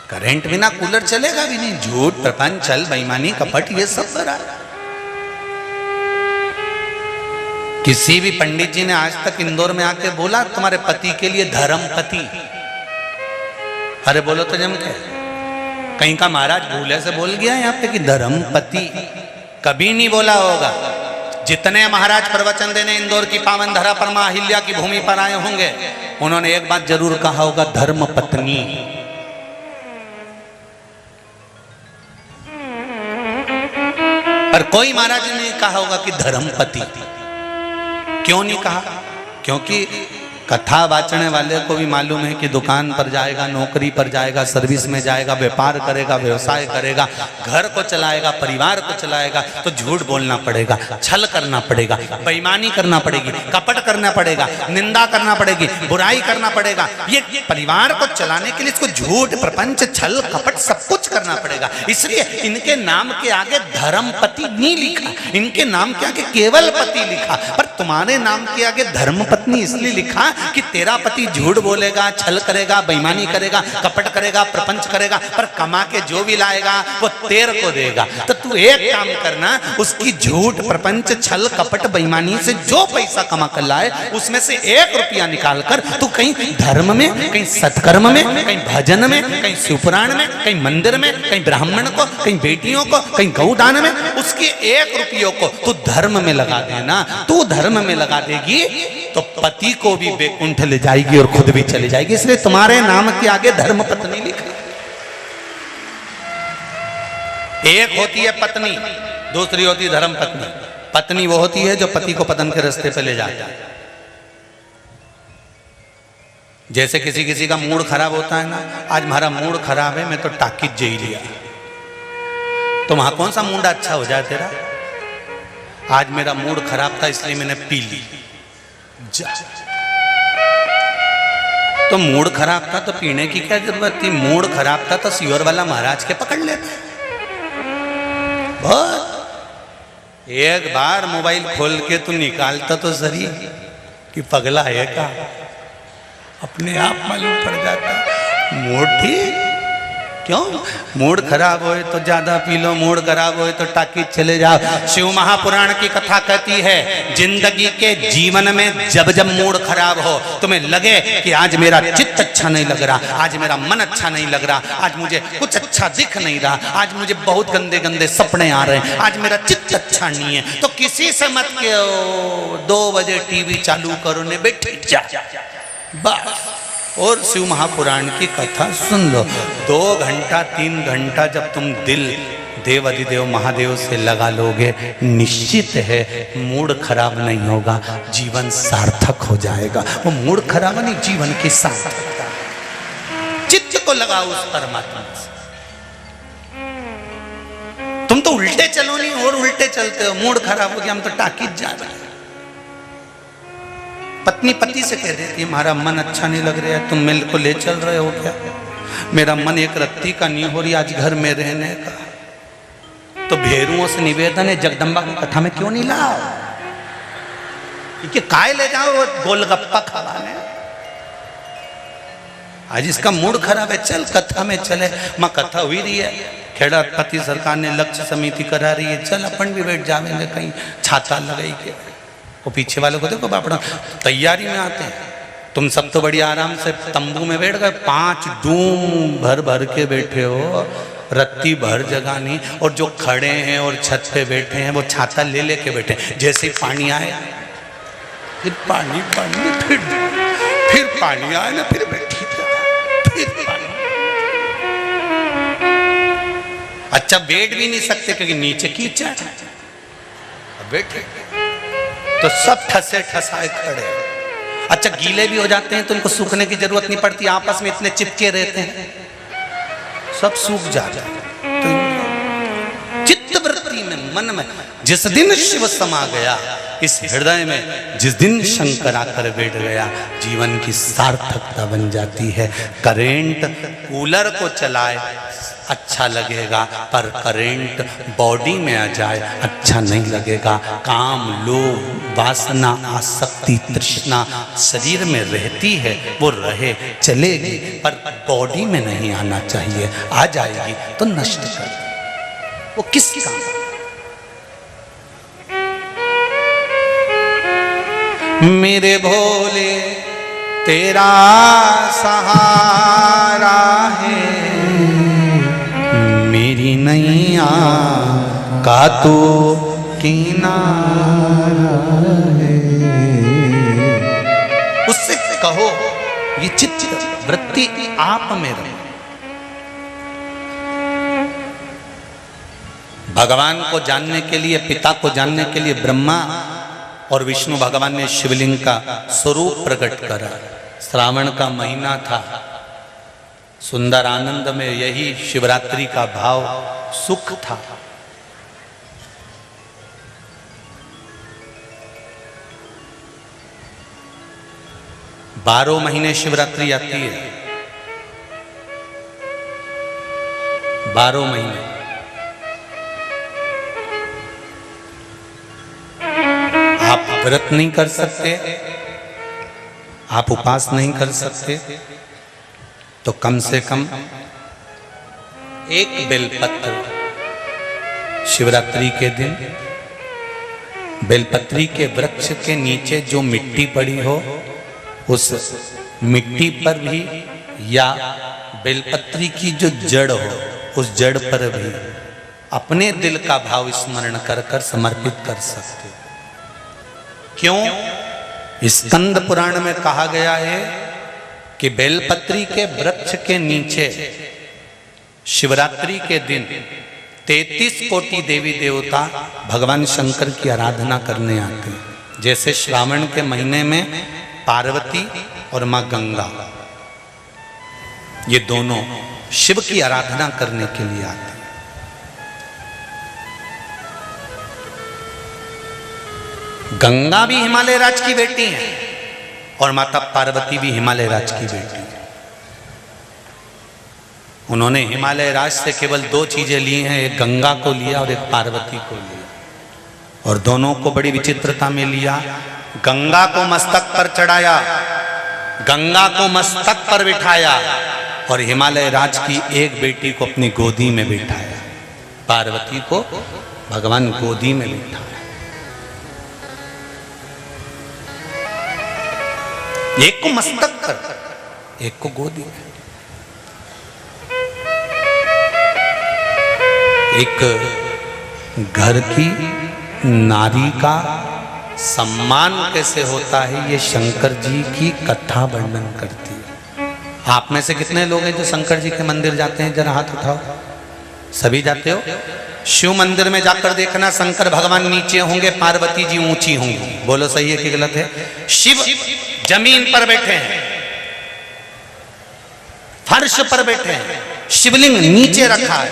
करंट बिना कूलर चलेगा भी नहीं। झूठ, प्रपंच, छल, बेईमानी, कपट ये सब भरा है। किसी भी पंडित जी ने आज तक इंदौर में आके बोला तुम्हारे पति के लिए धर्म पति? अरे बोलो तो जम के। कहीं का महाराज भूले से बोल गया यहाँ पे कि धर्म पति? कभी नहीं बोला होगा। जितने महाराज प्रवचन देने इंदौर की पावन धरा पर मां अहिल्या की भूमि पर आए होंगे, उन्होंने एक बात जरूर कहा होगा, धर्म पत्नी। पर कोई महाराज ने कहा होगा कि धर्म पति। क्यों नहीं कहा? क्योंकि कथा बाचने वाले को भी मालूम है कि दुकान पर जाएगा, नौकरी पर जाएगा, सर्विस में जाएगा, व्यापार करेगा, व्यवसाय करेगा, घर को चलाएगा, परिवार को चलाएगा, तो झूठ बोलना पड़ेगा, छल करना पड़ेगा, बेईमानी करना पड़ेगी, कपट करना पड़ेगा, निंदा करना पड़ेगी, बुराई करना पड़ेगा। ये परिवार को चलाने के लिए इसको झूठ, प्रपंच, छल, कपट सब कुछ करना पड़ेगा। इसलिए इनके नाम के आगे धर्मपति नहीं लिखा, इनके नाम के आगे केवल पति लिखा। पर तुम्हारे नाम के आगे धर्म पत्नी इसलिए लिखा कि तेरा पति झूठ बोलेगा, छल करेगा, बेईमानी करेगा, कपट करेगा, प्रपंच करेगा, पर कमा के जो भी लाएगा वो तेरे को देगा। तो तू एक काम करना, उसकी झूठ, प्रपंच, छल, कपट, बेईमानी से जो पैसा कमा कर लाए उसमें से 1 रुपया निकाल कर तू कहीं धर्म में, कहीं सत्कर्म में, कहीं भजन में, कहीं शिवपुराण में, कहीं मंदिर में, कहीं ब्राह्मण को, कहीं बेटियों को, कहीं गौदान में, उसके 1 रुपये को तू धर्म में लगा देना। तू धर्म में लगा देगी तो पति को भी वैकुंठ ले जाएगी और खुद भी चली जाएगी। इसलिए तुम्हारे नाम के आगे धर्म पत्नी लिखी। एक होती है पत्नी, दूसरी होती है धर्म पत्नी। पत्नी वो होती है जो पति को पतन के रास्ते पे ले जाता है। जैसे किसी किसी का मूड खराब होता है ना, आज हमारा मूड खराब है, मैं तो टाकिज जे ही लिया, तो वहां कौन सा मूड अच्छा हो जाए तेरा? आज मेरा मूड खराब था इसलिए मैंने पी ली। तो मूड खराब था तो पीने की क्या जरूरत थी? मूड खराब था तो सियोर वाला महाराज के पकड़ लेता। बहुत एक बार मोबाइल खोल के तू निकालता तो सही कि पगला है का, अपने आप मालूम पड़ जाता। मूड ठीक क्यों? मूड खराब होए तो ज्यादा पी लो, मूड खराब होए तो टाकी चले जाओ। शिव महापुराण की कथा कहती है जिंदगी के जीवन में जब जब मूड खराब हो, तुम्हें लगे कि आज मेरा चित्त अच्छा नहीं लग रहा, आज मेरा मन अच्छा नहीं लग रहा, आज मुझे कुछ अच्छा दिख नहीं रहा, आज मुझे बहुत गंदे गंदे सपने आ रहे हैं, आज मेरा चित्त अच्छा नहीं है, तो किसी से मत कहो 2 बजे टीवी चालू करो ने बैठ जा बस, और शिव महापुराण की कथा सुन लो। 2 घंटा 3 घंटा जब तुम दिल देव अधिदेव महादेव से लगा लोगे, निश्चित है मूड खराब नहीं होगा, जीवन सार्थक हो जाएगा। वो मूड खराब नहीं, जीवन की सार्थकता। चित्त को लगाओ उस परमात्मा से। तुम तो उल्टे चलो नहीं और उल्टे चलते हो। मूड खराब हो गया, हम तो टाकीज जा रहे हैं। पत्नी पति से कह देती है हमारा मन अच्छा नहीं लग रहा है, तुम मेरे को ले चल रहे हो क्या? मेरा मन एक रत्ती का नहीं हो रही आज घर में रहने का। तो भेरुओं से निवेदन है जगदम्बा की कथा में क्यों नहीं लाओ? कि काय ले जाओ गोलगप्पा खवाने। आज इसका मूड खराब है, चल कथा में चले। माँ कथा हुई रही है, खेड़ा पति सरकार ने लक्ष्य समिति करा रही है, चल अपन भी बैठ जाएंगे कहीं छाता लगाई के। वो पीछे वालों को देखो बापड़ा तैयारी में आते हैं, तुम सब तो बड़ी आराम से तंबू में बैठ गए, 5 डूम भर भर के बैठे हो, रत्ती भर जगह नहीं। और जो खड़े हैं और छत पे बैठे हैं वो छाता ले लेके बैठे, जैसे ही पानी आए फिर पानी पानी फिर पानी आए ना फिर बैठी फिर पानी। अच्छा बैठ भी नहीं सकते क्योंकि नीचे कीचड़, बैठे तो सब ठसे ठसाए खड़े। अच्छा गीले भी हो जाते हैं तो उनको सूखने की जरूरत नहीं पड़ती, आपस में इतने चिपके रहते हैं सब सूख जाता है। तो चित्त वृत्ति में मन में जिस दिन शिव समा गया इस हृदय में, जिस दिन शंकर आकर बैठ गया, जीवन की सार्थकता बन जाती है। करेंट कूलर को चलाए अच्छा लगेगा, पर करंट बॉडी में आ जाए अच्छा नहीं लगेगा। काम लोभ वासना आसक्ति तृष्णा शरीर में रहती है, वो रहे चलेगी, पर बॉडी में नहीं आना चाहिए। आ जाएगी तो नष्ट कर दे। वो किस काम? मेरे भोले तेरा सहारा है, मेरी नैया का तो किनारा है। उससे कहो ये चित्त वृत्ति आप में रहे। भगवान को जानने के लिए, पिता को जानने के लिए ब्रह्मा और विष्णु भगवान ने शिवलिंग का स्वरूप प्रकट करा। श्रावण का महीना था, सुंदर आनंद में यही शिवरात्रि का भाव सुख था। बारह महीने शिवरात्रि आती है, 12 महीने। आप व्रत नहीं कर सकते, आप उपास नहीं कर सकते, तो कम से कम एक बेलपत्र शिवरात्रि के दिन बेलपत्री के वृक्ष के नीचे जो मिट्टी पड़ी हो उस मिट्टी पर भी, या बेलपत्री की जो जड़ हो उस जड़ पर भी अपने दिल का भाव स्मरण कर कर समर्पित कर सकते। क्यों? स्कंद पुराण में कहा गया है कि बेलपत्री के वृक्ष के नीचे शिवरात्रि के दिन 33 कोटि देवी देवता भगवान शंकर की आराधना करने आते हैं। जैसे श्रावण के महीने में पार्वती और मां गंगा, ये दोनों शिव की आराधना करने के लिए आते हैं। गंगा भी हिमालय राज की बेटी है, और माता पार्वती भी हिमालय राज की बेटी है। उन्होंने हिमालय राज से केवल 2 चीजें ली हैं, एक गंगा को लिया और एक पार्वती को लिया, और दोनों को बड़ी विचित्रता में लिया। गंगा को मस्तक पर चढ़ाया, गंगा को मस्तक पर बिठाया, और हिमालय राज की एक बेटी को अपनी गोदी में बिठाया, पार्वती को भगवान गोदी में बिठाया। एक को मस्तक पर, एक को गोदी में। एक घर की नारी का सम्मान कैसे होता है, ये शंकर जी की कथा वर्णन करती है। आप में से कितने लोग हैं जो शंकर जी के मंदिर जाते हैं? जरा हाथ उठाओ। सभी जाते हो? शिव मंदिर में जाकर देखना, शंकर भगवान नीचे होंगे, पार्वती जी ऊंची होंगी। बोलो सही है कि गलत है? शिव जमीन पर बैठे हैं, फर्श पर बैठे हैं, शिवलिंग नीचे रखा है,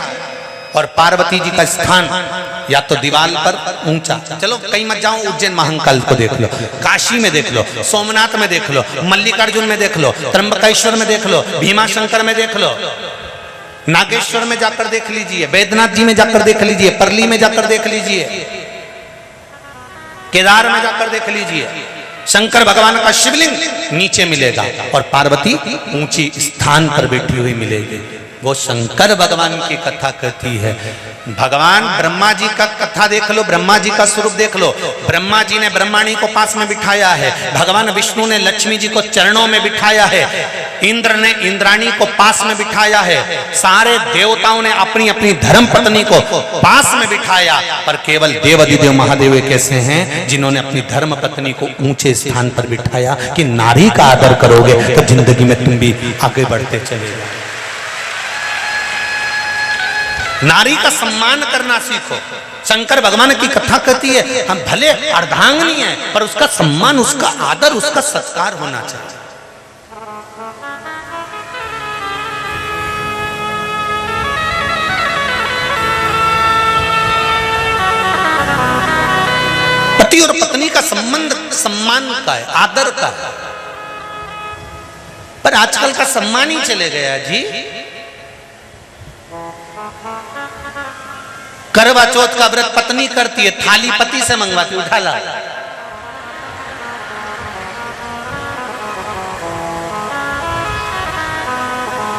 और पार्वती जी का स्थान या तो दीवार पर ऊंचा। चलो कहीं मत जाओ, उज्जैन महाकाल को देख लो, काशी में देख लो, सोमनाथ में देख लो, मल्लिकार्जुन में देख लो, त्र्यंबकेश्वर में देख लो, भीमाशंकर में देख लो, नागेश्वर में जाकर देख लीजिए, बैद्यनाथ जी में जाकर देख लीजिए, परली में जाकर देख लीजिए, केदार में जाकर देख लीजिए। शंकर भगवान का शिवलिंग नीचे मिलेगा और पार्वती ऊंची स्थान पर बैठी हुई मिलेगी। वो शंकर भगवान की कथा कहती है। भगवान ब्रह्मा जी का कथा देख लो, ब्रह्मा जी का स्वरूप देख लो। ब्रह्मा जी ने ब्रह्माणी को पास में बिठाया है, भगवान विष्णु ने लक्ष्मी जी को चरणों में बिठाया है, इंद्र ने इंद्राणी को पास में बिठाया है, सारे देवताओं ने अपनी अपनी धर्म पत्नी को पास में बिठाया, पर केवल देवाधिदेव महादेव कैसे हैं जिन्होंने अपनी धर्म पत्नी को ऊंचे स्थान पर बिठाया कि नारी का आदर करोगे तो जिंदगी में तुम भी आगे बढ़ते चले जाओ। नारी का सम्मान करना सीखो। शंकर भगवान की कथा कहती है हम भले अर्धांगिनी है, पर उसका सम्मान, उसका आदर, उसका सत्कार होना चाहिए। पति और पत्नी का संबंध सम्मान का है, आदर का है, पर आजकल का सम्मान ही चले गया जी। करवा चौथ का व्रत पत्नी करती है, थाली पति से मंगवाती, उठा ला।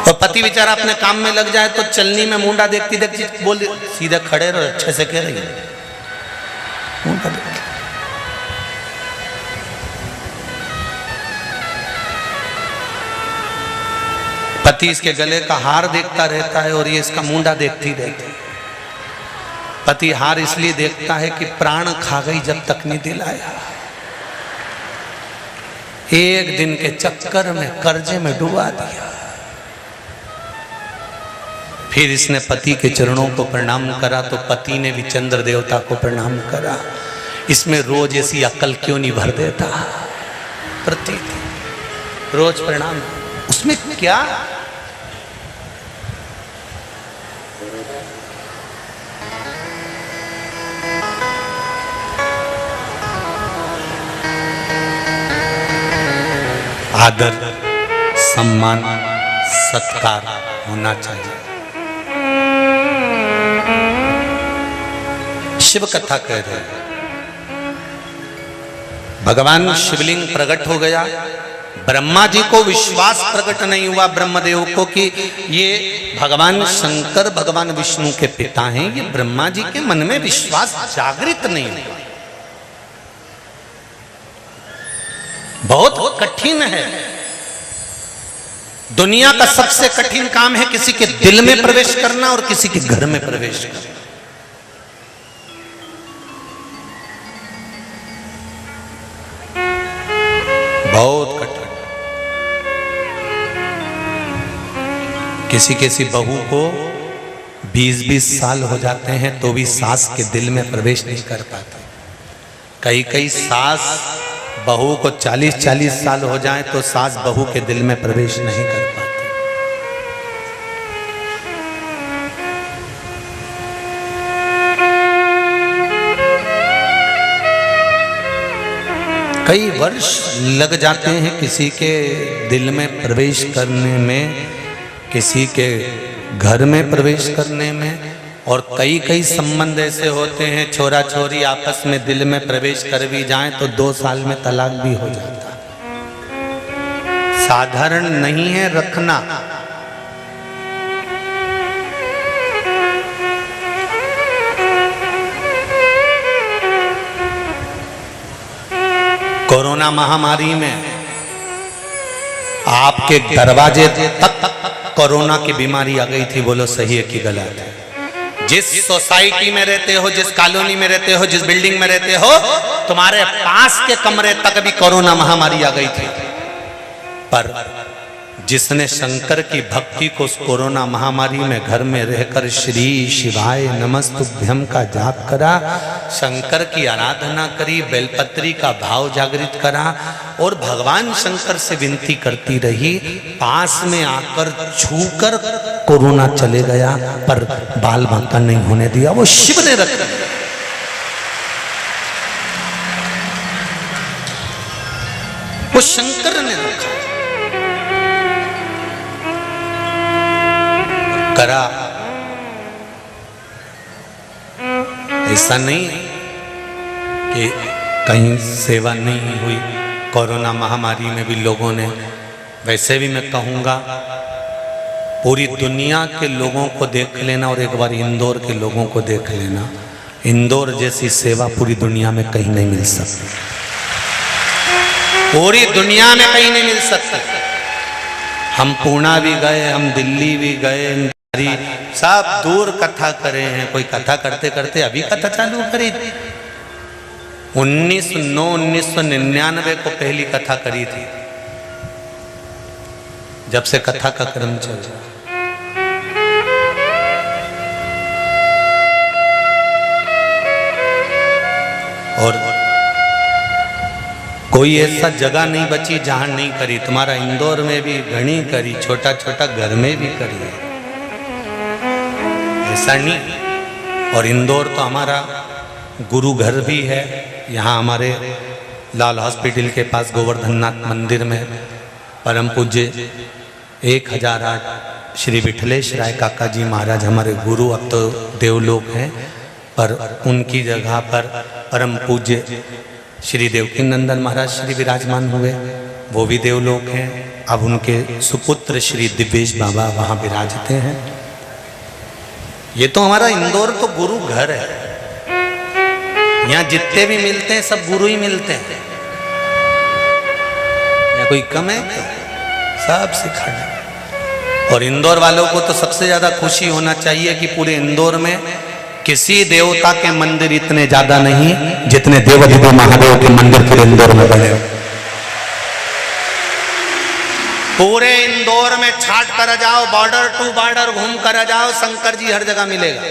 और पति बेचारा अपने काम में लग जाए तो चलनी में मुंडा देखती देखती बोल सीधे खड़े रहो, अच्छे से कह रही है मुंडा देख। पति इसके गले का हार देखता रहता है और ये इसका मुंडा देखती रहती है। पति हार इसलिए देखता है कि प्राण खा गई जब तक नहीं दिलाया। एक दिन के चक्कर में कर्जे में डुबा दिया। फिर इसने पति के चरणों को प्रणाम करा तो पति ने भी चंद्र देवता को प्रणाम करा। इसमें रोज ऐसी अकल क्यों नहीं भर देता? प्रति रोज प्रणाम, उसमें क्या? आदर, सम्मान, सत्कार होना चाहिए। शिव कथा कह रहे हैं, भगवान शिवलिंग प्रकट हो गया। ब्रह्मा जी को विश्वास प्रकट नहीं हुआ, ब्रह्मदेव को, कि ये भगवान शंकर भगवान विष्णु के पिता हैं। ये ब्रह्मा जी के मन में विश्वास जागृत नहीं हुआ। बहुत कठिन है। दुनिया का सबसे कठिन काम है किसी के दिल में प्रवेश करना और किसी के घर में प्रवेश करना। बहुत कठिन। किसी बहू को 20-20 साल हो जाते हैं तो भी सास के दिल में प्रवेश नहीं कर पाते। कई सास बहू को 40-40 साल हो जाए तो सास बहू के दिल में प्रवेश नहीं कर पाती। कई वर्ष लग जाते हैं किसी के दिल में प्रवेश करने में, किसी के घर में प्रवेश करने में, और कई कई संबंध ऐसे होते हैं छोरा छोरी आपस में दिल में प्रवेश कर भी जाएं तो 2 साल में तलाक भी हो जाता है। साधारण नहीं है रखना। कोरोना महामारी में आपके दरवाजे तक कोरोना की बीमारी आ गई थी, बोलो सही है कि गलत है? जिस सोसाइटी में रहते हो, जिस कॉलोनी में रहते हो, जिस बिल्डिंग में रहते हो, तुम्हारे पास के कमरे तक भी कोरोना महामारी आ गई थी। पर जिसने शंकर की भक्ति को उस कोरोना महामारी में घर में रहकर श्री शिवाय नमस्तुभ्यम का जाप करा, शंकर की आराधना करी, बेलपत्री का भाव जागृत करा और भगवान शंकर से विनती करती रही, पास में आकर छूकर कोरोना चले गया पर बाल बांका नहीं होने दिया। वो शिव ने रखा, वो शंकर ने रखा, करा। ऐसा नहीं कि कहीं सेवा नहीं हुई कोरोना महामारी में भी लोगों ने। वैसे भी मैं कहूँगा पूरी दुनिया के लोगों को देख लेना और एक बार इंदौर के लोगों को देख लेना, इंदौर जैसी सेवा पूरी दुनिया में कहीं नहीं मिल सकती, पूरी दुनिया में कहीं नहीं मिल सकती। हम पूना भी गए, हम दिल्ली भी गए, सब दूर कथा करे हैं। कोई कथा करते करते अभी कथा चालू करी, 1999 को पहली कथा करी थी, जब से कथा का क्रम चल रहा। और कोई ऐसा जगह नहीं बची जहां नहीं करी। तुम्हारा इंदौर में भी घनी करी, छोटा छोटा घर में भी करी है, ऐसा नहीं। और इंदौर तो हमारा गुरु घर भी है। यहाँ हमारे लाल हॉस्पिटल के पास गोवर्धननाथ मंदिर में परम पूज्य 1008 श्री विठलेश राय काका जी महाराज हमारे गुरु, अब तो देवलोक हैं, पर उनकी जगह पर परम पूज्य श्री देवकी नंदन महाराज श्री विराजमान हुए, वो भी देवलोक हैं। अब उनके सुपुत्र श्री दिव्येश बाबा वहाँ विराजते हैं। ये तो हमारा इंदौर तो गुरु घर है। यहाँ जितने भी मिलते हैं सब गुरु ही मिलते हैं, या कोई कम है? सब सिखाना। और इंदौर वालों को तो सबसे ज्यादा खुशी होना चाहिए कि पूरे इंदौर में किसी देवता के मंदिर इतने ज्यादा नहीं जितने देवाधिदेव महादेव के मंदिर पूरे इंदौर में बने। पूरे इंदौर में छाट कर जाओ, बॉर्डर टू बॉर्डर घूम कर जाओ, शंकर जी हर जगह मिलेगा।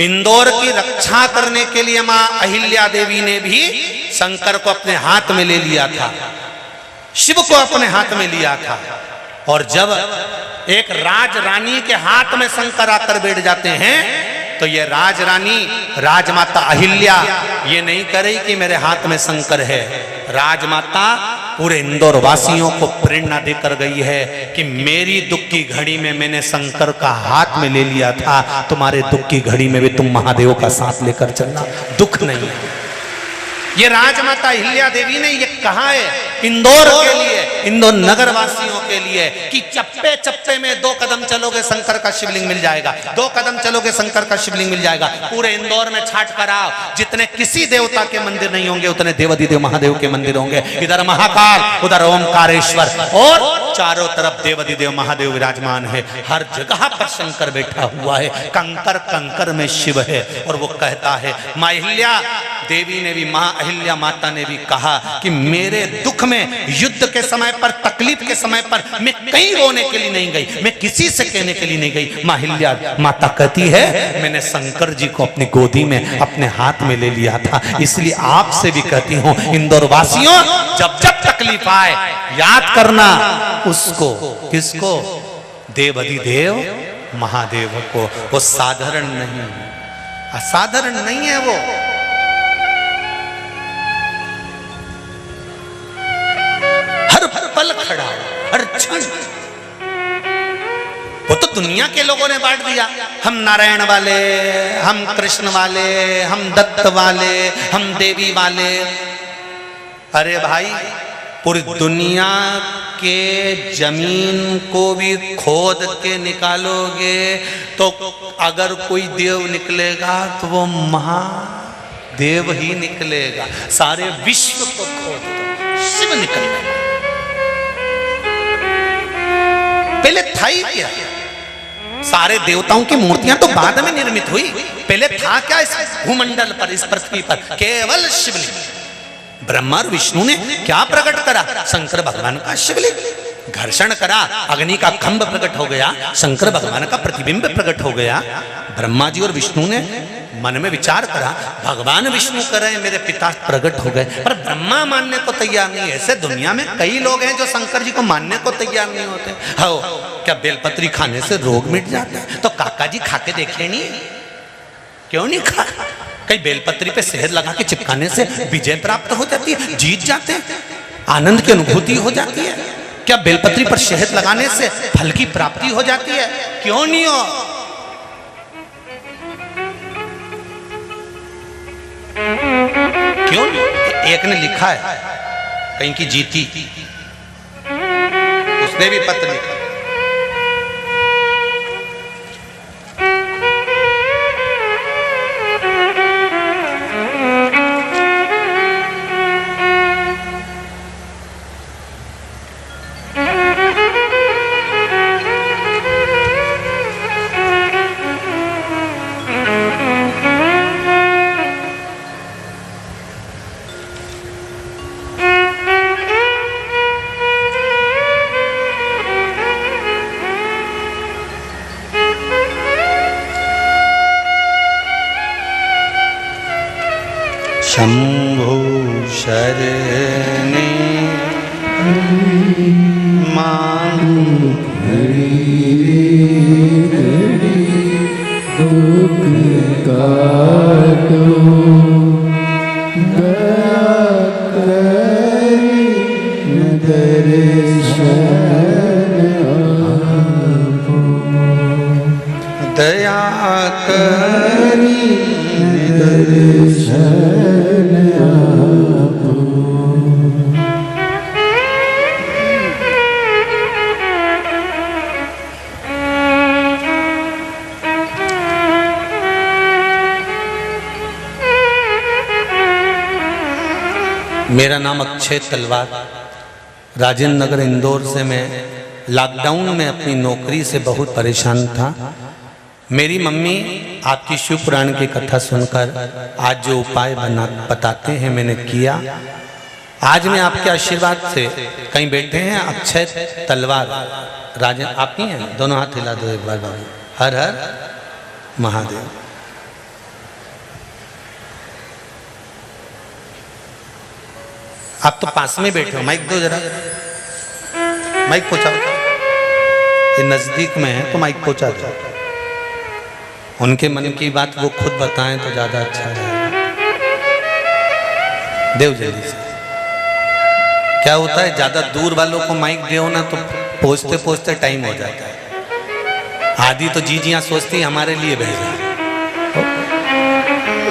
इंदौर की रक्षा करने के लिए मां अहिल्या देवी ने भी शंकर को अपने हाथ में ले लिया था, शिव को अपने हाथ में लिया था। और जब एक राजरानी के हाथ में शंकर आकर बैठ जाते हैं तो ये राजरानी राजमाता अहिल्या ये नहीं करे कि मेरे हाथ में शंकर है। राजमाता पूरे इंदौर वासियों को प्रेरणा देकर गई है कि मेरी दुख की घड़ी में मैंने शंकर का हाथ में ले लिया था, तुम्हारे दुख की घड़ी में भी तुम महादेव का साथ लेकर चलना, दुख नहीं है। ये राजमाता अहिल्या देवी ने ये कहा है इंदौर के लिए, इंदौर नगर वासियों के लिए कि चप्पे चप्पे में 2 कदम चलोगे शंकर का शिवलिंग मिल जाएगा, 2 कदम चलोगे शंकर का शिवलिंग मिल जाएगा। पूरे इंदौर में छाट कराओ, जितने किसी देवता के मंदिर नहीं होंगे उतने देवाधिदेव महादेव के मंदिर होंगे। इधर महाकाल, उधर ओमकारेश्वर, और चारों तरफ देवाधिदेव महादेव विराजमान है। हर जगह पर शंकर बैठा हुआ है, कंकर कंकर में शिव है। और वो कहता है, मां अहिल्या देवी ने भी, मां अहिल्या माता ने भी कहा कि मेरे दुख में, युद्ध के समय पर, तकलीफ के समय पर मैं कहीं रोने के लिए नहीं गई, मैं किसी से कहने के लिए नहीं गई। मां अहिल्या माता कहती है मैंने शंकर जी को अपनी गोदी में अपने हाथ में ले लिया था। इसलिए आपसे भी कहती हूं इंदौर वासियों, जब जब तकलीफ आए याद करना उसको, किसको? देवाधिदेव महादेव को। वो साधारण नहीं, असाधारण नहीं है वो। दुनिया के लोगों ने बांट दिया, हम नारायण वाले, हम कृष्ण वाले, हम दत्त वाले, हम देवी वाले। अरे भाई, पूरी दुनिया के जमीन को भी खोद के निकालोगे तो अगर कोई देव निकलेगा तो वो महादेव ही निकलेगा। सारे विश्व को खोद दो, शिव निकलेगा। पहले था ही क्या? सारे देवताओं की मूर्तियां तो बाद में निर्मित हुई, पहले था क्या इस भूमंडल पर, इस पृथ्वी पर? केवल शिवलिंग। ब्रह्मा और विष्णु ने क्या प्रकट करा? शंकर भगवान का शिवलिंग। घर्षण करा, अग्नि का खंभ प्रकट हो गया, शंकर भगवान का प्रतिबिंब प्रकट हो गया। ब्रह्मा जी और विष्णु ने मन में विचार करा, भगवान विष्णु करें, मेरे पिता प्रकट हो गए, पर ब्रह्मा मानने को तैयार नहीं है। ऐसे दुनिया में कई लोग हैं जो शंकर जी को मानने को तैयार नहीं होते। हो क्या बेलपत्री खाने से रोग मिट जाता है? तो काका जी खा के देखे नहीं, क्यों नहीं खा? कई बेलपत्री पे शहद लगा के चिपकाने से विजय प्राप्त हो जाती है, जीत जाते हैं, आनंद की अनुभूति हो जाती है। क्या बेलपत्री पर शहद लगाने से फल की प्राप्ति हो जाती है? क्यों नहीं हो? क्यों नहीं? एक ने लिखा है कहीं की जीती, उसने भी पत्र लिखा, शंभो शरणे मांगू दुख काटो दया करी दर्शन आपो, दया करी दर्शन आपो। मेरा नाम अक्षय तलवार, राजेंद्र नगर इंदौर से। मैं लॉकडाउन में अपनी नौकरी से बहुत परेशान था। मेरी मम्मी आपकी शिव पुराण की कथा सुनकर आज जो उपाय बताते हैं मैंने किया। आज मैं आपके आशीर्वाद से, कहीं बैठे हैं अक्षय तलवार, राजन आप ही हैं, दोनों हाथ हिला दो एक बार बाबू। हर हर महादेव। आप तो पास में बैठे हो, माइक दो जरा, माइक पहुंचाओ। ये नजदीक में है तो माइक पहुंचा दो। उनके मन की बात वो खुद बताएं तो ज्यादा अच्छा रहेगा। देव जल्दी से। क्या होता है, ज्यादा दूर वालों को माइक दो ना तो पहुंचते पहुंचते टाइम हो जाता है। आदि तो जीजियां सोचती हमारे लिए भेजा।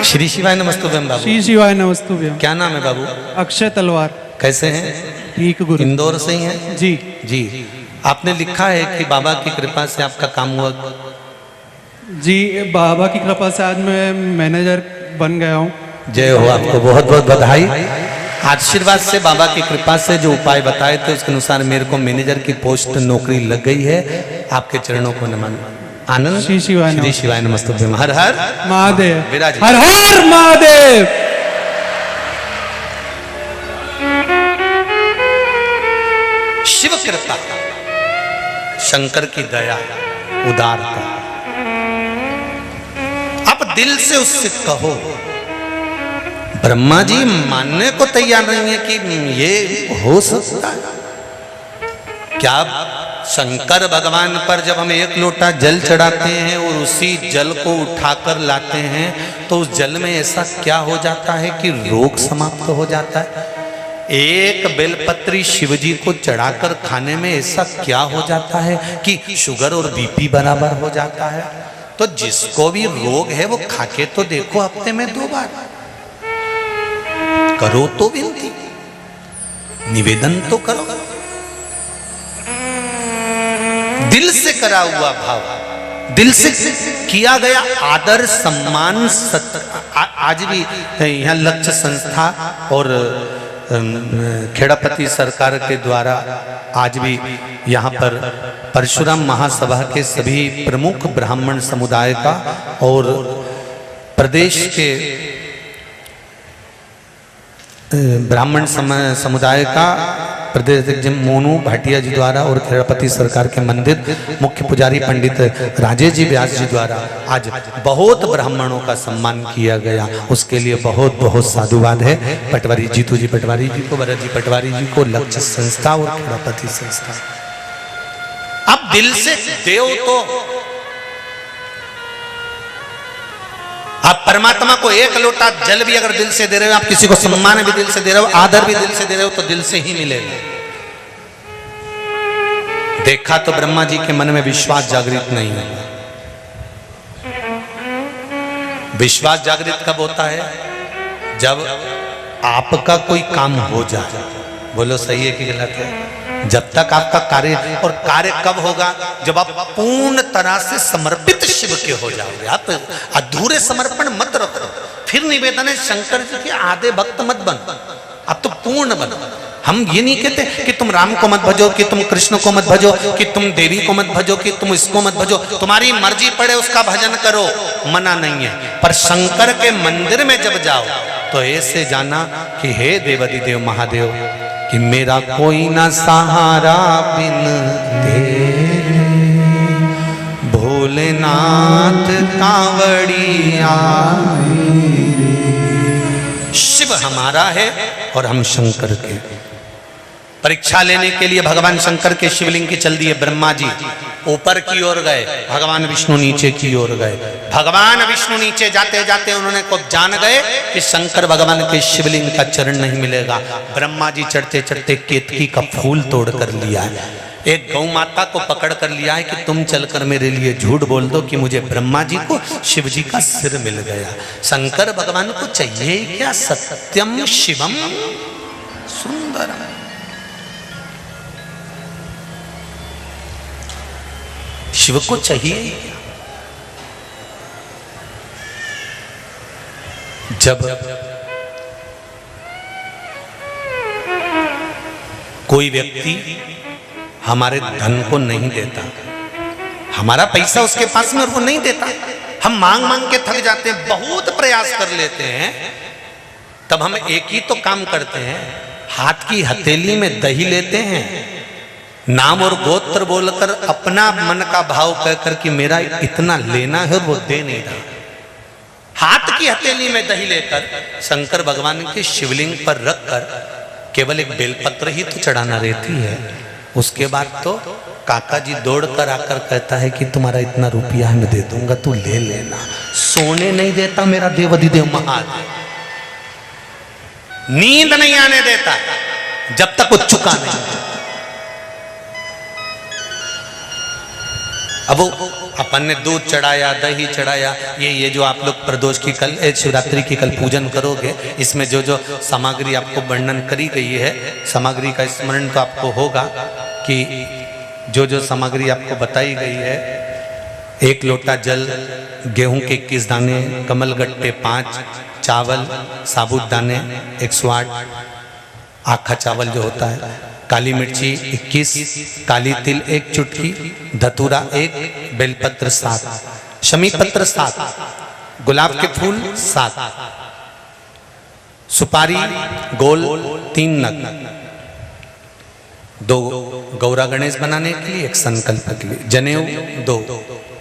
श्री शिवाय नमस्तुभ्यम बाबू। श्री शिवाय नमस्तुभ्यम। क्या नाम है बाबू? अक्षय तलवार। कैसे हैं? ठीक गुरु। इंदौर से ही हैं? जी जी। आपने लिखा है कि बाबा की कृपा से आपका काम हुआ। जी, बाबा की कृपा से आज मैं मैनेजर बन गया हूँ। जय हो, आपको बहुत बहुत बधाई। आशीर्वाद से, बाबा की कृपा से जो उपाय बताए थे उसके अनुसार मेरे को मैनेजर की पोस्ट नौकरी लग गई है। आपके चरणों को नमन। आनंद। श्री शिवाय श्री शिवाय नमस्तुभ्यम। हर हर महादेव। विराज। हर हर महादेव। शिव कृपा, शंकर की दया, उदारता। आप दिल से उससे कहो। ब्रह्मा जी मानने को तैयार नहीं है कि ये हो सकता है। क्या शंकर भगवान पर जब हम एक लोटा जल चढ़ाते हैं और उसी जल को उठाकर लाते हैं तो उस जल में ऐसा क्या हो जाता है कि रोग समाप्त हो जाता है? एक बेलपत्री शिवजी को चढ़ाकर खाने में ऐसा क्या हो जाता है कि शुगर और बीपी बराबर हो जाता है? तो जिसको भी रोग है वो खाके तो देखो हफ्ते में 2 बार, करो तो विनती, निवेदन तो करो, दिल से करा हुआ भाव, दिल से किया गया आदर सम्मान आज भी यहाँ लक्ष्य संस्था और खेड़ापति सरकार के द्वारा आज भी यहाँ पर परशुराम महासभा के सभी प्रमुख ब्राह्मण समुदाय का और प्रदेश के ब्राह्मण समुदाय का प्रदेश मोनू भाटिया जी द्वारा और खेड़ापति सरकार के मंदिर मुख्य पुजारी पंडित राजेश जी व्यास जी द्वारा आज बहुत ब्राह्मणों का सम्मान किया गया। उसके लिए बहुत बहुत साधुवाद है पटवारी जीतू जी पटवारी जी को, भरत जी पटवारी जी को, लक्ष्य संस्था और खेड़ापति संस्था। अब दिल से देव तो आप परमात्मा को एक लोटा जल भी अगर दिल से दे रहे हो, आप किसी को सम्मान भी दिल से दे रहे हो, आदर भी दिल से दे रहे हो, तो दिल से ही मिलेगा। देखा तो ब्रह्मा जी के मन में विश्वास जागृत नहीं होगा। विश्वास जागृत कब होता है? जब आपका कोई काम हो जाए। बोलो सही है कि गलत है? जब तक आपका कार्य, और कार्य कब होगा? जब आप पूर्ण तरह से समर्पित शिव के हो जाओगे। आप अधूरे समर्पण मत रखो। फिर निवेदन है शंकर जी के आधे भक्त मत बन, अब तो पूर्ण बनो। हम ये नहीं कहते कि तुम राम को मत भजो, कि तुम कृष्ण को मत भजो, कि तुम देवी को मत भजो, कि तुम इसको मत भजो। तुम्हारी मर्जी पड़े उसका भजन करो, मना नहीं है। पर शंकर के मंदिर में जब जाओ तो ऐसे जाना कि हे देवाधिदेव महादेव, कि मेरा कोई ना सहारा बिन तेरे, भोलेनाथ कांवड़िया। शिव हमारा है और हम शंकर के। परीक्षा लेने के लिए भगवान शंकर के शिवलिंग की चल दिए। ब्रह्मा जी ऊपर की ओर गए, भगवान विष्णु नीचे की ओर गए। भगवान विष्णु नीचे जाते जाते उन्होंने को जान गए कि शंकर भगवान के शिवलिंग का चरण नहीं मिलेगा। ब्रह्मा जी चढ़ते चढ़ते केतकी का फूल तोड़ कर लिया है। एक गौ माता को पकड़ कर लिया है कि तुम चलकर मेरे लिए झूठ बोल दो कि मुझे ब्रह्मा जी को शिव जी का सिर मिल गया। शंकर भगवान को चाहिए क्या? सत्यम शिवम सुंदरम। शिव को चाहिए जब कोई व्यक्ति हमारे धन को नहीं देता, हमारा पैसा उसके पास में और वो नहीं देता, हम मांग मांग के थक जाते हैं, बहुत प्रयास कर लेते हैं, तब हम एक ही तो काम करते हैं, हाथ की हथेली में दही लेते हैं, नाम और गोत्र बोलकर अपना मन का भाव कहकर कि मेरा इतना लेना है, और वो दे नहीं रहा। हाथ की हथेली में दही लेकर शंकर भगवान के शिवलिंग पर रखकर केवल एक बेलपत्र ही तो चढ़ाना रहती है। उसके बाद तो काका जी दौड़ कर आकर कहता है कि तुम्हारा इतना रुपया है मैं दे दूंगा, तू ले लेना। सोने नहीं देता मेरा देवाधिदेव महादेव, नींद नहीं आने देता जब तक वो चुका नहीं। अब वो अपन ने दूध चढ़ाया, दही चढ़ाया, ये जो आप लोग प्रदोष की कल शिवरात्रि की कल पूजन करोगे, इसमें जो जो सामग्री आपको वर्णन करी गई है, सामग्री का स्मरण तो आपको होगा कि जो जो सामग्री आपको बताई गई है, 1 लोटा जल, गेहूं के 21 दाने, कमलगट्टे 5, चावल साबुत दाने 108, आखा चावल जो होता है, काली मिर्ची 21, काली तिल 1 चुटकी, धतूरा 1, बेलपत्र 7, शमी पत्र 7, गुलाब के फूल 7, सुपारी गोल 3 नग, 2 गौरा गणेश बनाने के लिए, 1 संकल्प के लिए, जनेऊ 2,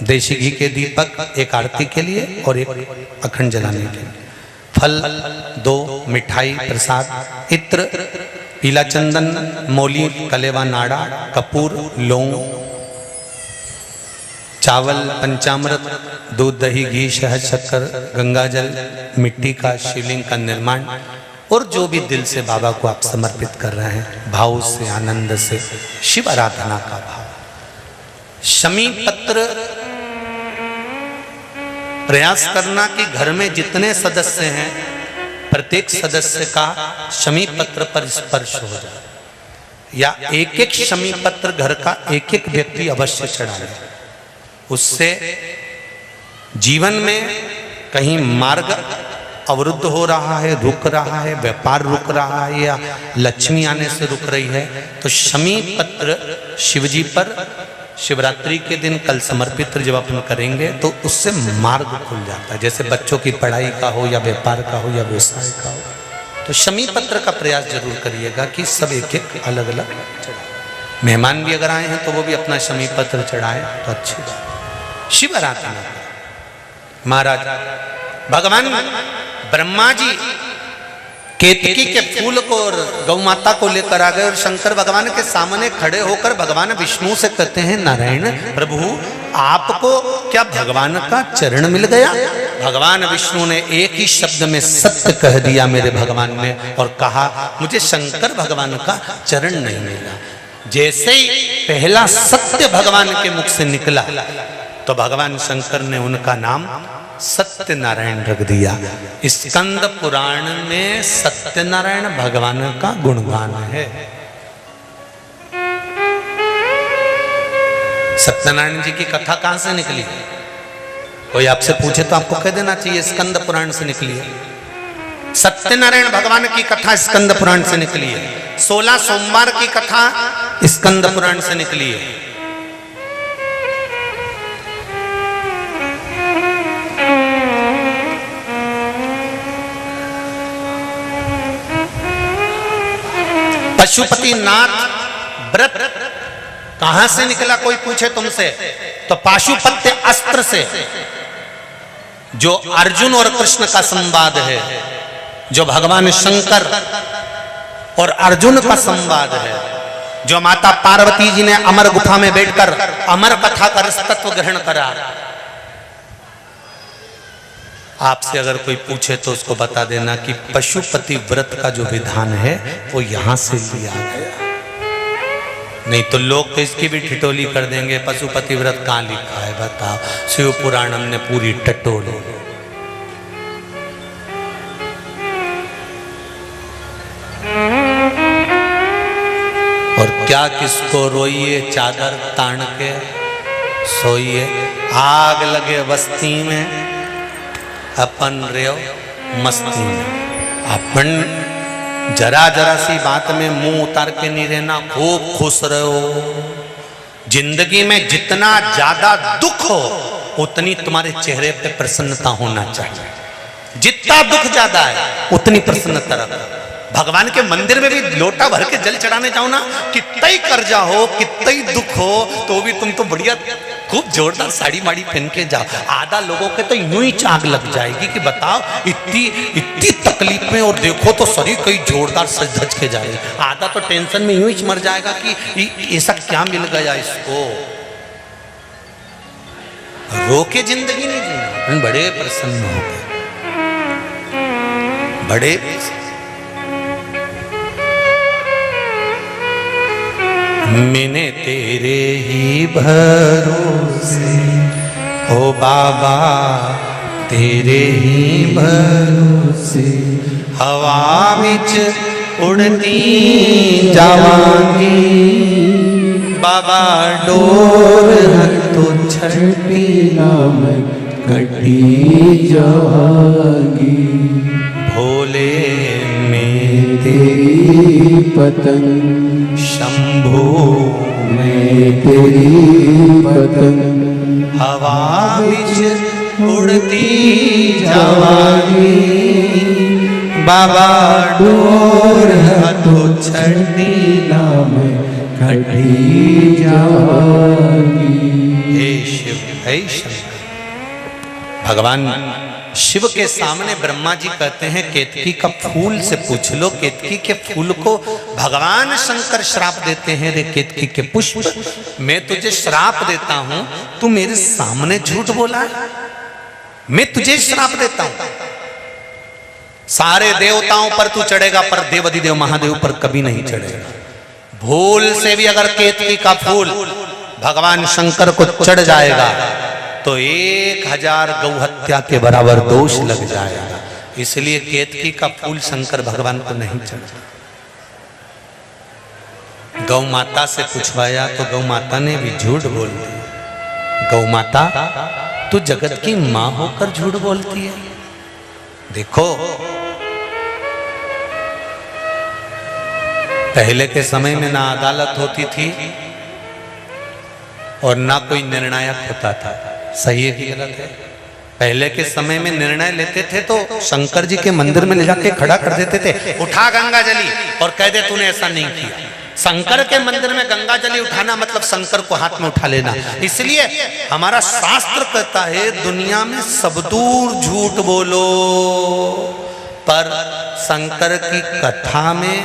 देशी घी के दीपक 1 आरती के लिए और 1 अखंड जलाने के लिए, फल 2, मिठाई प्रसाद, इत्र, पीला चंदन, मौली, कलेवा, नाड़ा, कपूर, लौंग, चावल, पंचामृत, दूध, दही, घी, शहद, शक्कर, गंगाजल, मिट्टी का शिवलिंग का निर्माण। और जो भी दिल से बाबा को आप समर्पित कर रहे हैं, भाव से, आनंद से, शिव आराधना का भाव। शमी पत्र प्रयास करना कि घर में जितने सदस्य हैं प्रत्येक सदस्य का शमी पत्र पर स्पर्श हो जाए, या एक एक शमी पत्र घर का एक एक व्यक्ति अवश्य चढ़ाए। उससे जीवन में कहीं मार्ग अवरुद्ध हो रहा है, रुक रहा है, व्यापार रुक रहा है, या लक्ष्मी आने से रुक रही है, तो शमी पत्र शिवजी पर शिवरात्रि के दिन कल समर्पित जब अपन करेंगे तो उससे मार्ग खुल जाता है। जैसे बच्चों की पढ़ाई का हो, या व्यापार का हो, या व्यवसाय का हो, तो शमी पत्र का प्रयास जरूर करिएगा कि सब एक एक अलग अलग चढ़ाए। मेहमान भी अगर आए हैं तो वो भी अपना शमी पत्र चढ़ाए तो अच्छी बात। शिव आराधना महाराज भगवान ब्रह्मा जी केतकी के फूल को और गौ माता को लेकर आ गए और शंकर भगवान के सामने खड़े होकर भगवान विष्णु से कहते हैं, नारायण प्रभु आपको क्या भगवान का चरण मिल गया? भगवान विष्णु ने एक ही शब्द में सत्य कह दिया मेरे भगवान ने, और कहा मुझे शंकर भगवान का चरण नहीं मिला। जैसे ही पहला सत्य भगवान के मुख से निकला तो भगवान शंकर ने उनका नाम सत्यनारायण रख दिया। स्कंद पुराण में सत्यनारायण भगवान का गुणगान है। सत्यनारायण जी की कथा कहां से निकली? कोई आपसे पूछे तो आपको कह देना चाहिए स्कंद पुराण से निकली है। सत्यनारायण भगवान की कथा स्कंद पुराण से निकली है। 16 सोमवार की कथा स्कंद पुराण से निकली है। पशुपति नाथ व्रत कहां से निकला कोई पूछे तुमसे तो पाशुपत्य अस्त्र से, जो अर्जुन और कृष्ण का संवाद है, जो भगवान शंकर और अर्जुन का संवाद है, जो माता पार्वती जी ने अमर गुफा में बैठकर अमर कथा का तत्व ग्रहण करा। आपसे अगर कोई पूछे तो उसको बता देना कि पशुपति व्रत का जो विधान है वो यहां से लिया गया। नहीं तो लोग तो इसकी भी ठिठोली कर देंगे, पशुपति व्रत कहां लिखा है बताओ? शिव पुराणम ने पूरी टटोली। और क्या किसको रोइए चादर तान के सोइए, आग लगे बस्ती में अपन रेव मस्ती में। अपन जरा जरा सी बात में मुंह उतार के नहीं रहना, खूब खुश रहो। जिंदगी में जितना ज्यादा दुख हो उतनी तुम्हारे चेहरे पे प्रसन्नता होना चाहिए। जितना दुख ज्यादा है उतनी प्रसन्नता रखो। भगवान के मंदिर में भी लोटा भर के जल चढ़ाने जाओ ना, कितना ही कर्जा हो, कितना ही दुख हो, तो भी तुम तो बढ़िया खूब जोरदार साड़ी माड़ी पहन के जाओ। आधा लोगों के तो यूं ही आग लग जाएगी कि बताओ इतनी तकलीफ में, और देखो तो शरीर कई जोरदार सज धज के जाए। आधा तो टेंशन में यूं ही मर जाएगा कि ऐसा क्या मिल गया इसको। रो के जिंदगी नहीं जीना, बड़े प्रसन्न हो गए, बड़े मैंने तेरे ही भरोसे ओ बाबा, तेरे ही भरोसे हवा बिच उड़ती जावांगी। बाबा डोर हथों छठी नाम कटी जावांगी। भोले में तेरी पतंग शंभू मैं तेरी पतंग हवा बिच उड़ती जावांगी। बाबा डोर हथों छठी नाम कटी जावांगी। हे शिव, हे शंकर। भगवान शिव के सामने ब्रह्मा जी कहते हैं केतकी का फूल से पूछ लो। केतकी के फूल को भगवान शंकर श्राप देते हैं, रे केतकी के पुष्प मैं तुझे श्राप देता हूं, तू मेरे सामने झूठ बोला है। मैं तुझे श्राप देता हूं। सारे देवताओं पर तू चढ़ेगा पर देवाधिदेव महादेव पर कभी नहीं चढ़ेगा। भूल से भी अगर केतकी का फूल भगवान शंकर को चढ़ जाएगा तो 1000 गौ हत्या के बराबर दोष लग जाएगा। इसलिए केतकी का फूल शंकर भगवान को नहीं चढ़ा। गौ माता से पूछवाया तो गौ माता ने भी झूठ बोल दिया। गौ माता तू जगत की मां होकर झूठ बोलती है। देखो पहले के समय में ना अदालत होती थी और ना कोई निर्णायक होता था। सही है कि गलत है? पहले के समय में निर्णय लेते थे तो शंकर जी के मंदिर में ले जाके खड़ा कर देते थे, उठा गंगा जली और कह दे तूने ऐसा नहीं किया। शंकर के मंदिर में गंगा जली उठाना मतलब शंकर को हाथ में उठा लेना। इसलिए हमारा शास्त्र कहता है दुनिया में सब दूर झूठ बोलो, पर शंकर की कथा में,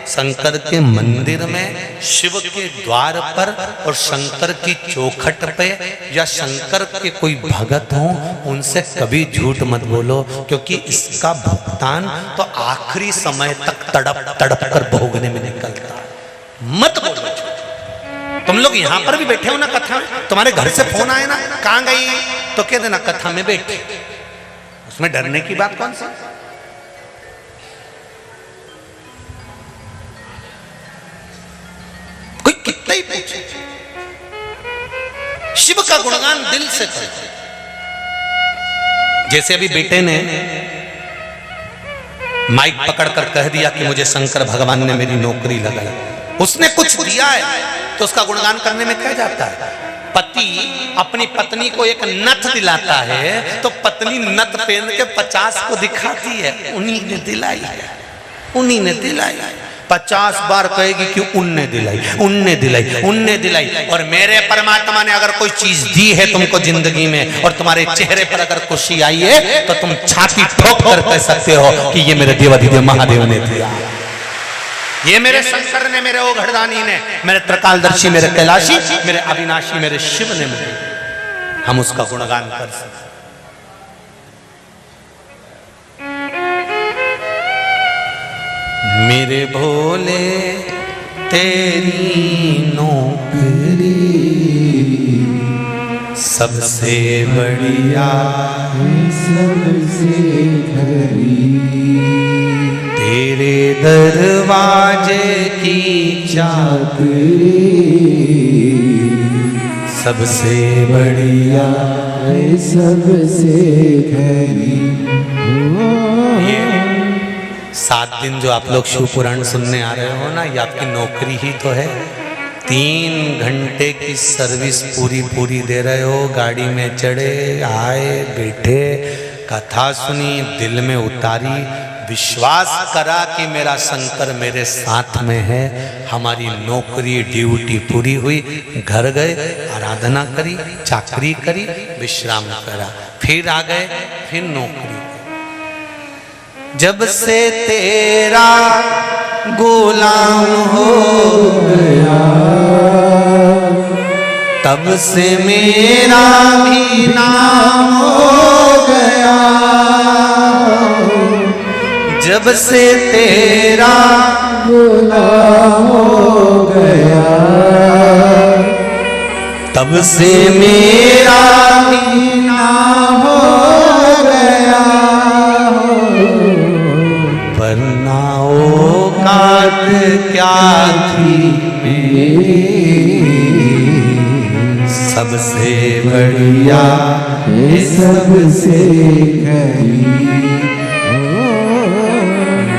शंकर के मंदिर में, शिव के द्वार पर और शंकर की चौखट पे या शंकर के कोई भगत हो उनसे कभी झूठ मत बोलो, क्योंकि इसका भुगतान तो आखिरी समय तक तड़प तड़प कर भोगने में निकलता है। मत बोलो झूठ। तुम लोग यहां पर भी बैठे हो ना कथा में, तुम्हारे घर से फोन आए ना कहां गई तो कह देना कथा में बैठे। उसमें डरने की बात कौन सी? कोई कितना ही पूछे, शिव का गुणगान दिल से करो। जैसे अभी बेटे ने माइक पकड़कर कह दिया कि मुझे शंकर भगवान ने मेरी नौकरी लगाई, उसने कुछ दिया है तो उसका गुणगान करने में क्या जाता है? पति अपनी पत्नी को एक नथ दिलाता है तो पत्नी नथ पहन के 50 को दिखाती है, उन्हीं ने दिलाई है, उन्हीं ने दिलाई है। 50 बार कहेगी कि उनने दिलाई, उनने दिलाई, उनने दिलाई। और मेरे परमात्मा ने अगर कोई चीज दी है तुमको जिंदगी में और तुम्हारे चेहरे पर अगर खुशी आई है तो तुम छाती ठोक कर कह सकते हो कि ये मेरे देवाधिदेव महादेव ने दिया, ये मेरे शंकर ने, मेरे ओघड़दानी ने, मेरे त्रिकालदर्शी, मेरे कैलाशी, मेरे अविनाशी, मेरे शिव ने मुझे। हम उसका गुणगान कर सकते। मेरे भोले तेरी नौकरी सबसे बढ़िया, सबसे खरी, तेरे दरवाजे की चाकरी सबसे बढ़िया, सबसे खरी। 7 दिन जो आप लोग शिव पुराण सुनने आ रहे हो ना, ये आपकी नौकरी ही तो है। 3 घंटे की सर्विस पूरी दे रहे हो, गाड़ी में चढ़े, आए, बैठे, कथा सुनी, दिल में उतारी, विश्वास करा कि मेरा शंकर मेरे साथ में है। हमारी नौकरी ड्यूटी पूरी हुई, घर गए, आराधना करी, चाकरी करी, विश्राम करा, फिर आ गए, फिर नौकरी। जब से तेरा गुलाम हो गया तब से मेरा भी नाम हो गया, जब से तेरा गुलाम हो गया तब से मेरा भी नाम हो गया। वरनाओं काट क्या थी सबसे बढ़िया, सबसे खरी।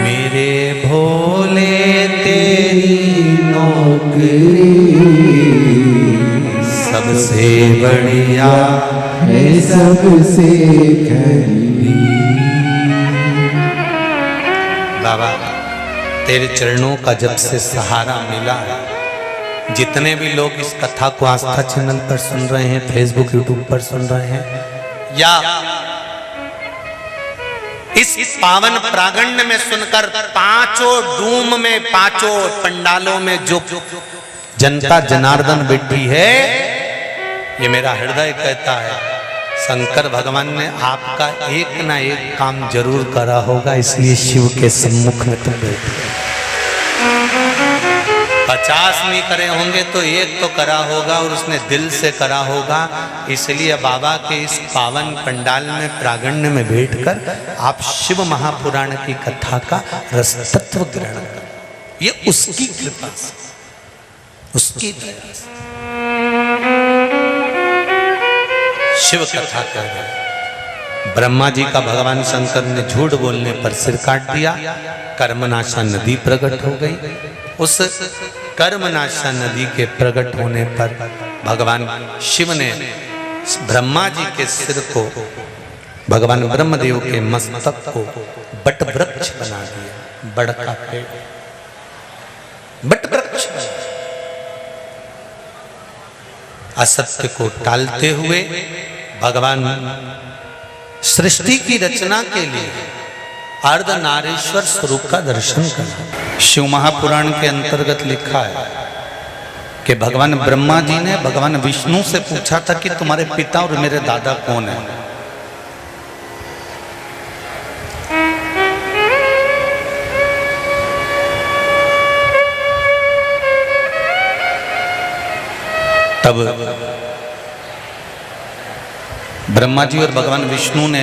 मेरे भोले तेरी नौकरी सबसे बढ़िया, सबसे खरी। बाबा तेरे चरणों का जब से सहारा मिला, जितने भी लोग इस कथा को आस्था चैनल पर सुन रहे हैं, फेसबुक यूट्यूब पर सुन रहे हैं, या इस पावन प्रांगण में सुनकर 5 डूम में 5 पंडालों में जो जनता जनार्दन बैठी है, ये मेरा हृदय कहता है शंकर भगवान ने आपका एक ना एक काम जरूर करा होगा, इसलिए शिव के सम्मुख में तुम बैठे। 50 नहीं करे होंगे तो एक तो करा होगा, और उसने दिल से करा होगा। इसलिए बाबा के इस पावन पंडाल में प्रागण्य में बैठकर आप शिव महापुराण की कथा का रस तत्व ग्रहण करें। ये उसकी कृपा से, उसकी दया से शिव कथा कर रहे। ब्रह्मा जी का भगवान शंकर ने झूठ बोलने पर सिर काट दिया, कर्मनाशा नदी प्रकट हो गई। उस कर्मनाशा नदी के प्रकट होने पर भगवान शिव ने ब्रह्मा जी के सिर को, भगवान ब्रह्मदेव के मस्तक को बट वृक्ष बना दिया। बड़ का पेड़ बट वृक्ष, असत्य को टालते हुए भगवान सृष्टि की रचना के लिए अर्धनारीश्वर स्वरूप का दर्शन करना। शिव महापुराण के अंतर्गत लिखा है कि भगवान ब्रह्मा जी ने भगवान विष्णु से पूछा था कि तुम्हारे पिता और मेरे दादा कौन है। तब ब्रह्मा जी और भगवान विष्णु ने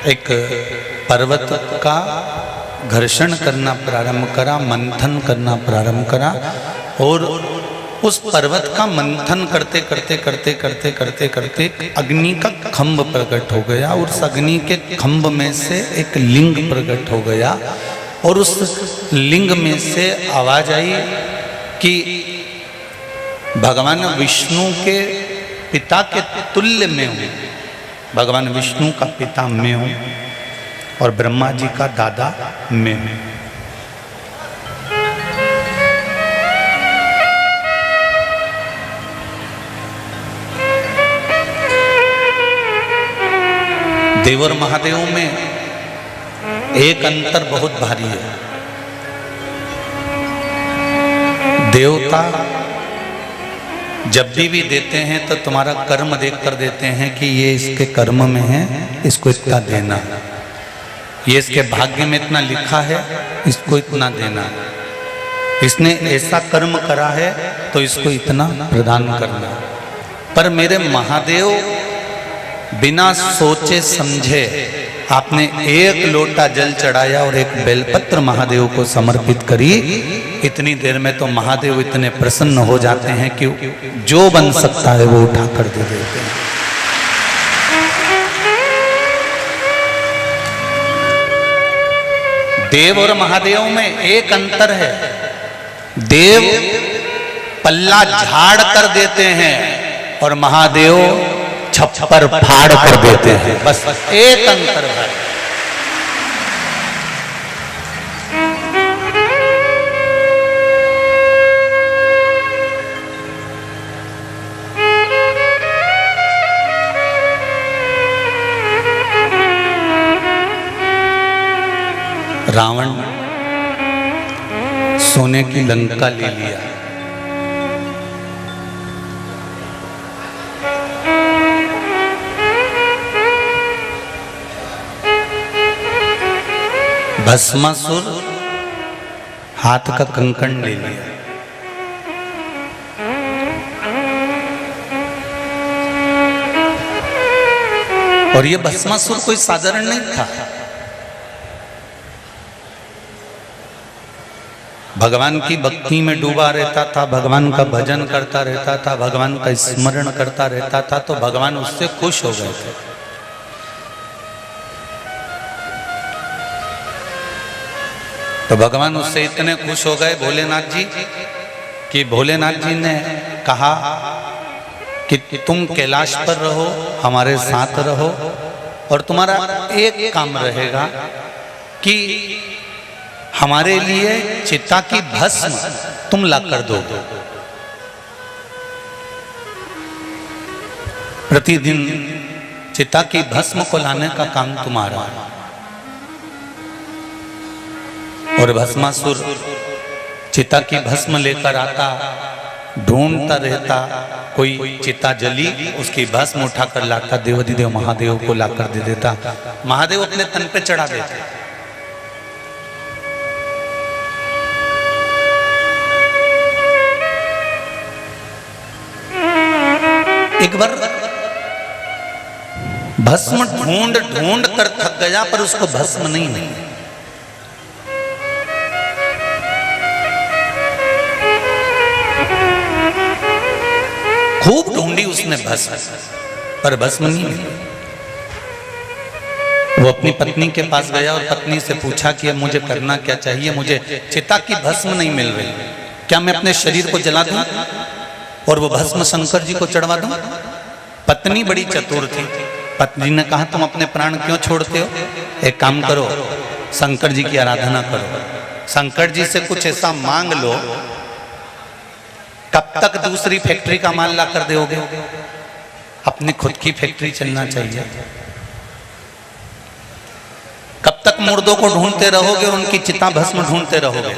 एक पर्वत का घर्षण करना प्रारंभ करा, मंथन करना प्रारंभ करा, और उस पर्वत का मंथन करते करते करते करते करते करते अग्नि का खंभ प्रकट हो गया, और उस अग्नि के खंभ में से एक लिंग प्रकट हो गया, और उस लिंग में से आवाज आई कि भगवान विष्णु के पिता के तुल्य में हूँ, भगवान विष्णु का पिता मैं हूँ और ब्रह्मा जी का दादा मैं हूँ। देव और महादेव में एक अंतर बहुत भारी है। देवता जब भी देते हैं तो तुम्हारा कर्म देखकर देते हैं कि ये इसके कर्म में है, इसको इतना देना, ये इसके भाग्य में इतना लिखा है, इसको इतना देना, इसने ऐसा कर्म करा है तो इसको इतना प्रदान करना। पर मेरे महादेव बिना सोचे समझे आपने एक लोटा जल चढ़ाया और एक बेलपत्र महादेव को समर्पित करी, इतनी देर में तो महादेव इतने प्रसन्न हो जाते हैं कि जो बन सकता है वो उठा कर दे देते हैं। देव और महादेव में एक अंतर है, देव पल्ला झाड़ कर देते हैं और महादेव छप्पर फाड़ कर देते हैं, बस एक अंतर है। रावण सोने की लंका ले लिया, भस्मासुर हाथ का कंकण ले लिया, और ये भस्मासुर कोई साधारण नहीं था। भगवान की भक्ति में डूबा रहता था, भगवान का भजन करता रहता था, भगवान का स्मरण करता रहता था, तो भगवान उससे खुश हो गए थे। तो भगवान उससे इतने खुश हो गए भोलेनाथ जी कि भोलेनाथ जी ने कहा कि तुम कैलाश पर रहो, हमारे साथ रहो, और तुम्हारा एक काम रहेगा कि हमारे लिए चिता की भस्म तुम ला कर दो। प्रतिदिन चिता की भस्म को लाने का काम तुम्हारा। और भस्मासुर चिता की भस्म लेकर आता, ढूंढता रहता, कोई चिता जली, उसकी भस्म उठाकर लाता, देवाधिदेव महादेव को लाकर दे देता। महादेव अपने तन पे चढ़ा देते। एक बार भस्म ढूंढ ढूंढ कर थक गया, पर उसको भस्म नहीं मिली। खूब ढूंढी उसने भस्म, पर भस्म नहीं मिली। वो अपनी पत्नी के पास गया और पत्नी से पूछा कि अब मुझे करना क्या चाहिए, मुझे चिता की भस्म नहीं मिल रही, क्या मैं अपने शरीर को जला दूं और वो भस्म शंकर जी को चढ़वा दूं? पत्नी बड़ी चतुर थी। पत्नी ने कहा तुम अपने प्राण क्यों छोड़ते हो, एक काम करो, शंकर जी की आराधना करो, शंकर जी से कुछ ऐसा मांग लो, कब तक दूसरी फैक्ट्री का माल ला कर दोगे? अपनी खुद की फैक्ट्री चलना चाहिए। कब तक मुर्दों को ढूंढते रहोगे और उनकी चिता भस्म ढूंढते रहोगे?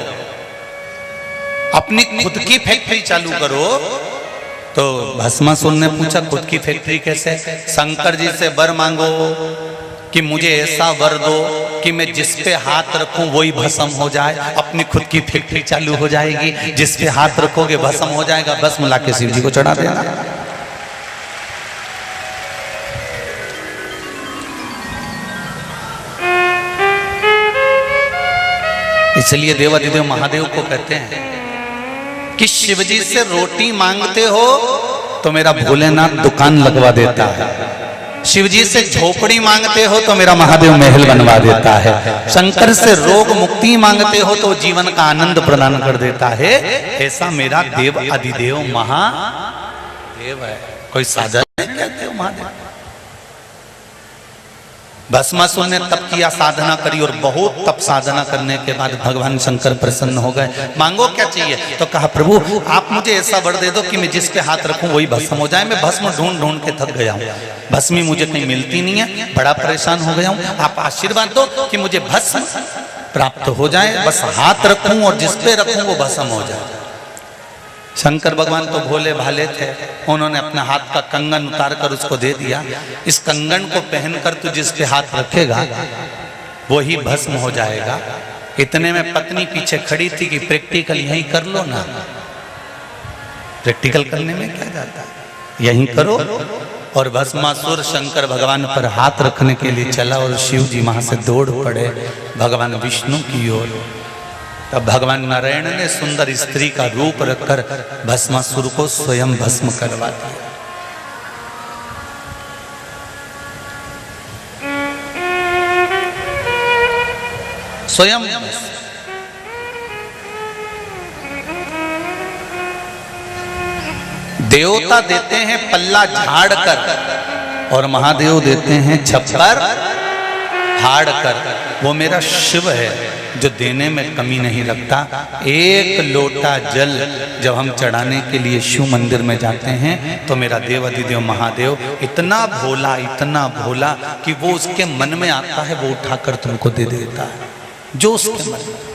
अपनी खुद की फैक्ट्री चालू करो। तो भस्मासुर ने पूछा खुद की फैक्ट्री कैसे? शंकर जी से वर मांगो कि मुझे ऐसा वर दो कि मैं जिस पे हाथ रखूं वही भस्म हो जाए। अपनी खुद की फैक्ट्री चालू हो जाएगी, जिस पे हाथ रखोगे भस्म हो जाएगा, भस्म लाके शिव जी को चढ़ा देना। इसलिए देवाधिदेव महादेव को कहते हैं कि शिवजी से रोटी मांगते हो तो मेरा भोलेनाथ दुकान लगवा देता है, शिवजी से झोपड़ी मांगते हो तो मेरा महादेव महल बनवा देता है, शंकर से रोग मुक्ति मांगते हो तो जीवन का आनंद प्रदान कर देता है। ऐसा मेरा देव अधिदेव महादेव है। कोई साधन नहीं कहते हो महादेव। भस्मासुर ने तप किया, साधना करी, और बहुत तप साधना करने के बाद भगवान शंकर प्रसन्न हो गए। मांगो क्या चाहिए? तो कहा प्रभु आप मुझे ऐसा वर दे दो कि मैं जिस पे हाथ रखूं वही भस्म हो जाए। मैं भस्म ढूंढ ढूंढ के थक गया हूं, भस्मी मुझे कहीं मिलती नहीं है, बड़ा परेशान हो गया हूं। आप आशीर्वाद दो कि मुझे भस्म प्राप्त हो जाए, बस हाथ रखूं और जिस पे रखूं वो भस्म हो जाए। शंकर भगवान तो भोले भाले थे, उन्होंने अपने हाथ का कंगन उतार कर उसको दे दिया। इस कंगन को पहनकर तू जिस पे हाथ रखेगा वो ही भस्म हो जाएगा। इतने में पत्नी पीछे खड़ी थी कि प्रैक्टिकल यहीं कर लो ना। प्रैक्टिकल करने में क्या जाता है, यहीं करो। और भस्मासुर शंकर भगवान पर हाथ रखने के लिए चला और शिव जी वहां से दौड़ पड़े भगवान विष्णु की ओर। तब भगवान नारायण ने सुंदर स्त्री का रूप रखकर भस्मासुर को स्वयं भस्म करवा दिया। स्वयं देवता देते हैं पल्ला झाड़ कर और महादेव देते हैं छप्पर फाड़ कर। वो मेरा शिव है जो देने में कमी नहीं रखता। एक लोटा जल जब हम चढ़ाने के लिए शिव मंदिर में जाते हैं तो मेरा देव अधिदेव महादेव इतना भोला कि वो उसके मन में आता है वो उठाकर तुमको दे देता है जो उसके मन में।